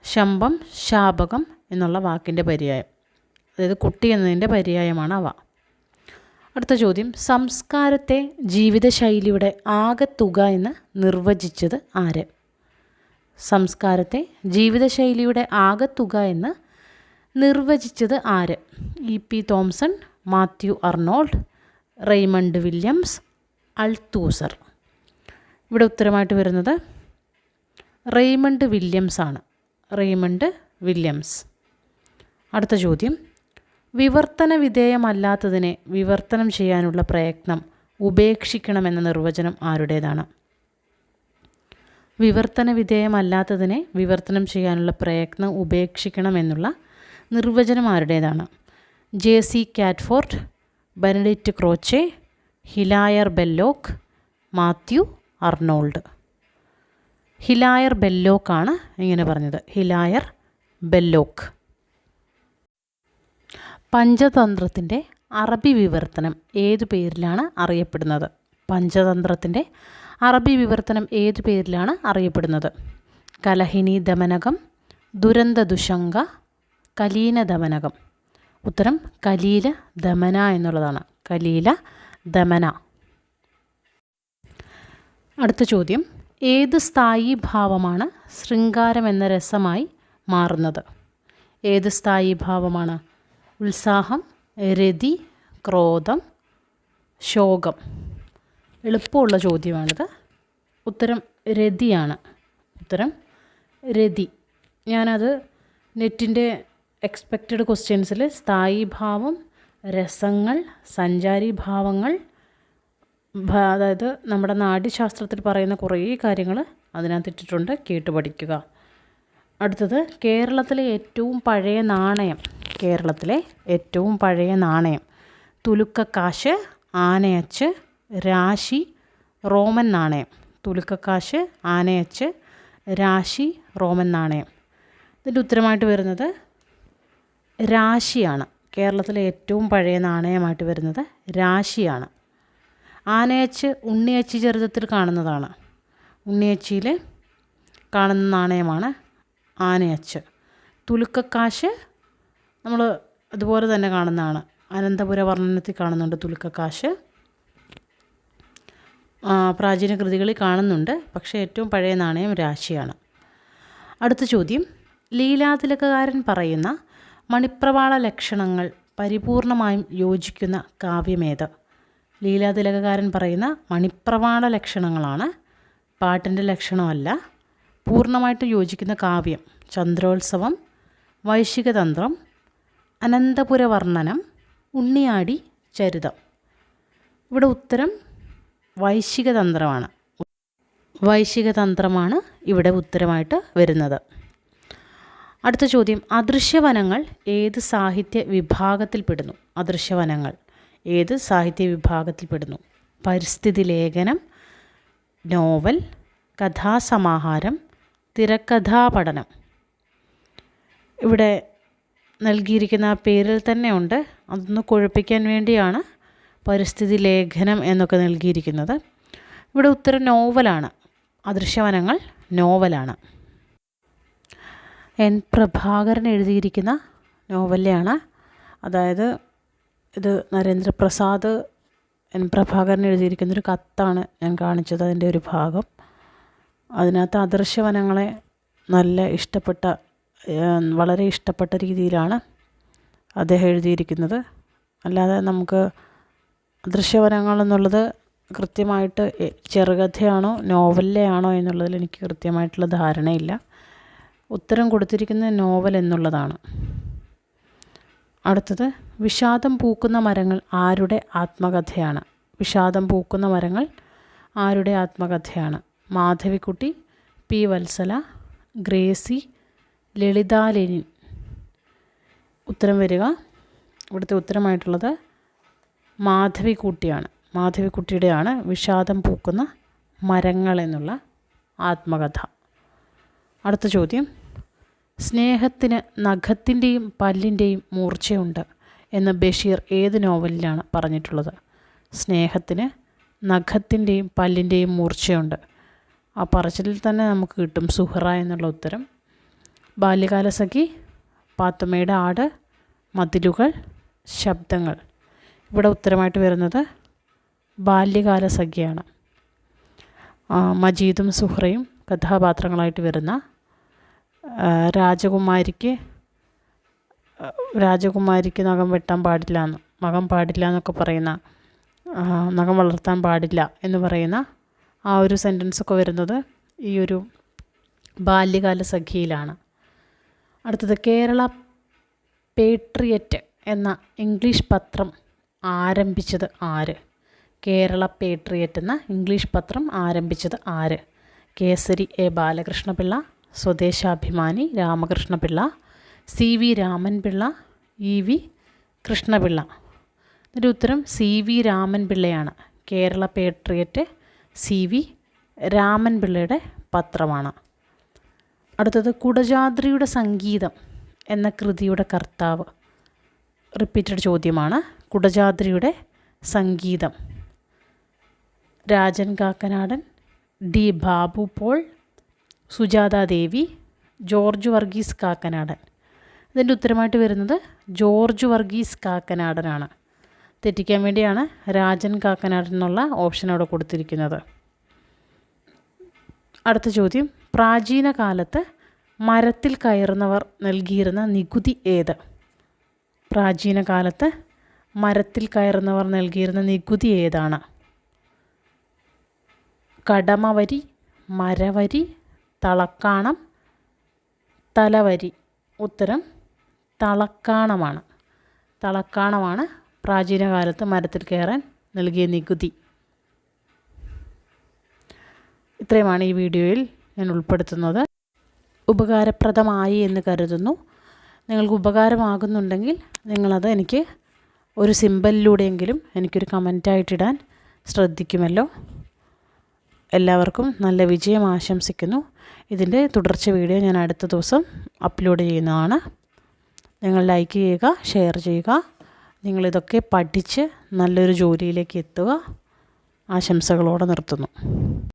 ശമ്പം, ശാപകം എന്നുള്ള വാക്കിൻ്റെ പര്യായം. അതായത് കുട്ടി എന്നതിൻ്റെ പര്യായമാണ് അവ. അടുത്ത ചോദ്യം, സംസ്കാരത്തെ ജീവിതശൈലിയുടെ ആകെത്തുക എന്ന് നിർവചിച്ചത് ആര്? സംസ്കാരത്തെ ജീവിതശൈലിയുടെ ആകെത്തുക എന്ന് നിർവചിച്ചത് ആര്? EP Thompson, Matthew Arnold, Raymond Williams, Althusser. ഇവിടെ ഉത്തരമായിട്ട് വരുന്നത് റെയ്മണ്ട് വില്യംസ് ആണ്. Raymond Williams. അടുത്ത ചോദ്യം, വിവർത്തന വിധേയമല്ലാത്തതിനെ വിവർത്തനം ചെയ്യാനുള്ള പ്രയത്നം ഉപേക്ഷിക്കണമെന്ന നിർവചനം ആരുടേതാണ്? വിവർത്തന വിധേയമല്ലാത്തതിനെ വിവർത്തനം ചെയ്യാനുള്ള പ്രയത്നം ഉപേക്ഷിക്കണമെന്നുള്ള നിർവചനം ആരുടേതാണ്? JC Catford, Benedict Croce, Hilaire Belloc, Matthew Arnold. Hilaire ബെല്ലോക്കാണ് ഇങ്ങനെ പറഞ്ഞത്. ഹിലായർ ബെല്ലോക്ക്. പഞ്ചതന്ത്രത്തിൻ്റെ അറബി വിവർത്തനം ഏതു പേരിലാണ് അറിയപ്പെടുന്നത്? പഞ്ചതന്ത്രത്തിൻ്റെ അറബി വിവർത്തനം ഏതു പേരിലാണ് അറിയപ്പെടുന്നത്? കലഹിനി ദമനകം, ദുരന്ത ദുശങ്ക, കലീന ദമനകം. ഉത്തരം കലീല ദമന എന്നുള്ളതാണ്. കലീല ദമന. അടുത്ത ചോദ്യം, ഏത് സ്ഥായി ഭാവമാണ് ശൃംഗാരം എന്ന രസമായി മാറുന്നത്? ഏത് സ്ഥായി ഭാവമാണ്? ഉത്സാഹം, രതി, ക്രോധം, ശോകം. എളുപ്പമുള്ള ചോദ്യമാണിത്. ഉത്തരം രതിയാണ്. ഉത്തരം രതി. ഞാനത് നെറ്റിൻ്റെ എക്സ്പെക്റ്റഡ് ക്വസ്റ്റ്യൻസിൽ സ്ഥായി ഭാവം, രസങ്ങൾ, സഞ്ചാരി ഭാവങ്ങൾ, അതായത് നമ്മുടെ നാഡ്യശാസ്ത്രത്തിൽ പറയുന്ന കുറേ കാര്യങ്ങൾ അതിനകത്ത് ഇട്ടിട്ടുണ്ട്. കേട്ട് പഠിക്കുക. അടുത്തത് കേരളത്തിലെ ഏറ്റവും പഴയ നാണയം. കേരളത്തിലെ ഏറ്റവും പഴയ നാണയം തുലുക്കക്കാശ്, ആനയച്ച്, രാശി, റോമൻ നാണയം. തുലുക്കക്കാശ്, ആനയച്ച്, രാശി, റോമൻ നാണയം. ഇതിൻ്റെ ഉത്തരമായിട്ട് വരുന്നത് രാശിയാണ്. കേരളത്തിലെ ഏറ്റവും പഴയ നാണയമായിട്ട് വരുന്നത് രാശിയാണ്. ആനയച്ച് ഉണ്ണിയച്ചി ചരിത്രത്തിൽ കാണുന്നതാണ്. ഉണ്ണിയച്ചിയിൽ കാണുന്ന നാണയമാണ് ആനയച്ച്. തുലുക്കക്കാശ് നമ്മൾ അതുപോലെ തന്നെ കാണുന്നതാണ്. അനന്തപുര വർണ്ണനത്തിൽ കാണുന്നുണ്ട് തുലുക്കക്കാശ്. പ്രാചീന കൃതികളിൽ കാണുന്നുണ്ട്. പക്ഷേ ഏറ്റവും പഴയ നാണയം രാശിയാണ്. അടുത്ത ചോദ്യം, ലീലാതിലകകാരൻ പറയുന്ന മണിപ്രവാള ലക്ഷണങ്ങൾ പരിപൂർണമായും യോജിക്കുന്ന കാവ്യമേത്? ലീലാതിലകകാരൻ പറയുന്ന മണിപ്രവാള ലക്ഷണങ്ങളാണ്, പാട്ടിൻ്റെ ലക്ഷണമല്ല. പൂർണ്ണമായിട്ട് യോജിക്കുന്ന കാവ്യം ചന്ദ്രോത്സവം, വൈശികതന്ത്രം, അനന്തപുര വർണ്ണനം, ഉണ്ണിയാടി ചരിതം. ഇവിടെ ഉത്തരം വൈശികതന്ത്രമാണ്. വൈശികതന്ത്രമാണ് ഇവിടെ ഉത്തരമായിട്ട് വരുന്നത്. അടുത്ത ചോദ്യം, അദൃശ്യവനങ്ങൾ ഏത് സാഹിത്യ വിഭാഗത്തിൽപ്പെടുന്നു? അദൃശ്യവനങ്ങൾ ഏത് സാഹിത്യ വിഭാഗത്തിൽപ്പെടുന്നു? പരിസ്ഥിതി ലേഖനം, നോവൽ, കഥാസമാഹാരം, തിരക്കഥാപഠനം. ഇവിടെ നൽകിയിരിക്കുന്ന പേരിൽ തന്നെ ഉണ്ട്. അതൊന്ന് കുഴപ്പിക്കാൻ വേണ്ടിയാണ് പരിസ്ഥിതി ലേഖനം എന്നൊക്കെ നൽകിയിരിക്കുന്നത്. ഇവിടെ ഉത്തരം നോവലാണ്. അദൃശ്യവനങ്ങൾ നോവലാണ്. എൻ പ്രഭാകരൻ എഴുതിയിരിക്കുന്ന നോവലാണ്. അതായത് ഇത് നരേന്ദ്രപ്രസാദ് എൻ പ്രഭാകരൻ എഴുതിയിരിക്കുന്നൊരു കത്താണ് ഞാൻ കാണിച്ചത്, അതിൻ്റെ ഒരു ഭാഗം. അതിനകത്ത് അദൃശ്യവനങ്ങളെ വളരെ ഇഷ്ടപ്പെട്ട രീതിയിലാണ് അദ്ദേഹം എഴുതിയിരിക്കുന്നത്. അല്ലാതെ നമുക്ക് അദൃശ്യവനങ്ങൾ എന്നുള്ളത് കൃത്യമായിട്ട് ചെറുകഥയാണോ നോവലിലെയാണോ എന്നുള്ളതിൽ എനിക്ക് കൃത്യമായിട്ടുള്ള ധാരണയില്ല. ഉത്തരം കൊടുത്തിരിക്കുന്നത് നോവൽ എന്നുള്ളതാണ്. അടുത്തത്, വിഷാദം പൂക്കുന്ന മരങ്ങൾ ആരുടെ ആത്മകഥയാണ്? വിഷാദം പൂക്കുന്ന മരങ്ങൾ ആരുടെ ആത്മകഥയാണ്? മാധവിക്കുട്ടി, പി വത്സല, ഗ്രേസി, ലളിതാ ലെനിൻ. ഉത്തരം വരിക, ഇവിടുത്തെ ഉത്തരമായിട്ടുള്ളത് മാധവിക്കുട്ടിയാണ്. മാധവിക്കുട്ടിയുടെയാണ് വിഷാദം പൂക്കുന്ന മരങ്ങൾ എന്നുള്ള ആത്മകഥ. അടുത്ത ചോദ്യം, സ്നേഹത്തിന് നഖത്തിൻ്റെയും പല്ലിൻ്റെയും മൂർച്ചയുണ്ട് എന്ന് ബഷീർ ഏത് നോവലിലാണ് പറഞ്ഞിട്ടുള്ളത്? സ്നേഹത്തിന് നഖത്തിൻ്റെയും പല്ലിൻ്റെയും മൂർച്ചയുണ്ട്. ആ പറച്ചിലിൽ തന്നെ നമുക്ക് കിട്ടും സുഹറ എന്നുള്ള ഉത്തരം. ബാല്യകാലസഖി, പാത്തുമ്മയുടെ ആട്, മതിലുകൾ, ശബ്ദങ്ങൾ. ഇവിടെ ഉത്തരമായിട്ട് വരുന്നത് ബാല്യകാലസഖിയാണ്. മജീദും സുഹ്റയും കഥാപാത്രങ്ങളായിട്ട് വരുന്ന രാജകുമാരിക്ക് നഖം വെട്ടാൻ പാടില്ല എന്നൊക്കെ പറയുന്ന, നഖം വളർത്താൻ പാടില്ല എന്ന് പറയുന്ന ആ ഒരു സെൻറ്റൻസൊക്കെ വരുന്നത് ഈ ഒരു ബാല്യകാലസഖിയിലാണ്. അടുത്തത്, കേരള പേട്രിയറ്റ് എന്ന ഇംഗ്ലീഷ് പത്രം ആരംഭിച്ചത് ആര്? കേരള പേട്രിയറ്റ് എന്ന ഇംഗ്ലീഷ് പത്രം ആരംഭിച്ചത് ആര്? Kesari A Balakrishnapillai, Swadeshabhimani Ramakrishnapillai, C V Ramanpillai, E V Krishnapillai. ഇതിൻ്റെ ഉത്തരം സി വി രാമൻപിള്ളയാണ്. കേരള പേട്രിയറ്റ് സി വി രാമൻപിള്ളയുടെ പത്രമാണ്. അടുത്തത്, കുടജാദ്രിയുടെ സംഗീതം എന്ന കൃതിയുടെ കർത്താവ്. റിപ്പീറ്റഡ് ചോദ്യമാണ്. കുടജാദ്രിയുടെ സംഗീതം രാജൻ കാക്കനാടൻ, ഡി ബാബു പോൾ, സുജാതാ ദേവി, ജോർജ് വർഗീസ് കാക്കനാടൻ. ഇതിൻ്റെ ഉത്തരമായിട്ട് വരുന്നത് ജോർജ് വർഗീസ് കാക്കനാടനാണ്. തെറ്റിക്കാൻ വേണ്ടിയാണ് രാജൻ കാക്കനാടൻ എന്നുള്ള ഓപ്ഷൻ അവിടെ കൊടുത്തിരിക്കുന്നത്. അടുത്ത ചോദ്യം, പ്രാചീന കാലത്ത് മരത്തിൽ കയറുന്നവർ നൽകിയിരുന്ന നികുതി ഏത്? പ്രാചീന കാലത്ത് മരത്തിൽ കയറുന്നവർ നൽകിയിരുന്ന നികുതി ഏതാണ്? കടമവരി, മരവരി, തളക്കാണം, തലവരി. ഉത്തരം തളക്കാണമാണ്. തളക്കാണമാണ് പ്രാചീന കാലത്ത് മരത്തിൽ കയറാൻ നൽകിയ നികുതി. ഇത്രയുമാണ് ഈ വീഡിയോയിൽ ഞാൻ ഉൾപ്പെടുത്തുന്നത്. ഉപകാരപ്രദമായി എന്ന് കരുതുന്നു. നിങ്ങൾക്ക് ഉപകാരമാകുന്നുണ്ടെങ്കിൽ നിങ്ങളത് എനിക്ക് ഒരു സിമ്പലിലൂടെയെങ്കിലും എനിക്കൊരു കമൻറ്റായിട്ടിടാൻ ശ്രദ്ധിക്കുമല്ലോ. എല്ലാവർക്കും നല്ല വിജയം ആശംസിക്കുന്നു. ഇതിൻ്റെ തുടർച്ച വീഡിയോ ഞാൻ അടുത്ത ദിവസം അപ്ലോഡ് ചെയ്യുന്നതാണ്. നിങ്ങൾ ലൈക്ക് ചെയ്യുക, ഷെയർ ചെയ്യുക. നിങ്ങളിതൊക്കെ പഠിച്ച് നല്ലൊരു ജോലിയിലേക്ക് എത്തുക. ആശംസകളോടെ നിർത്തുന്നു.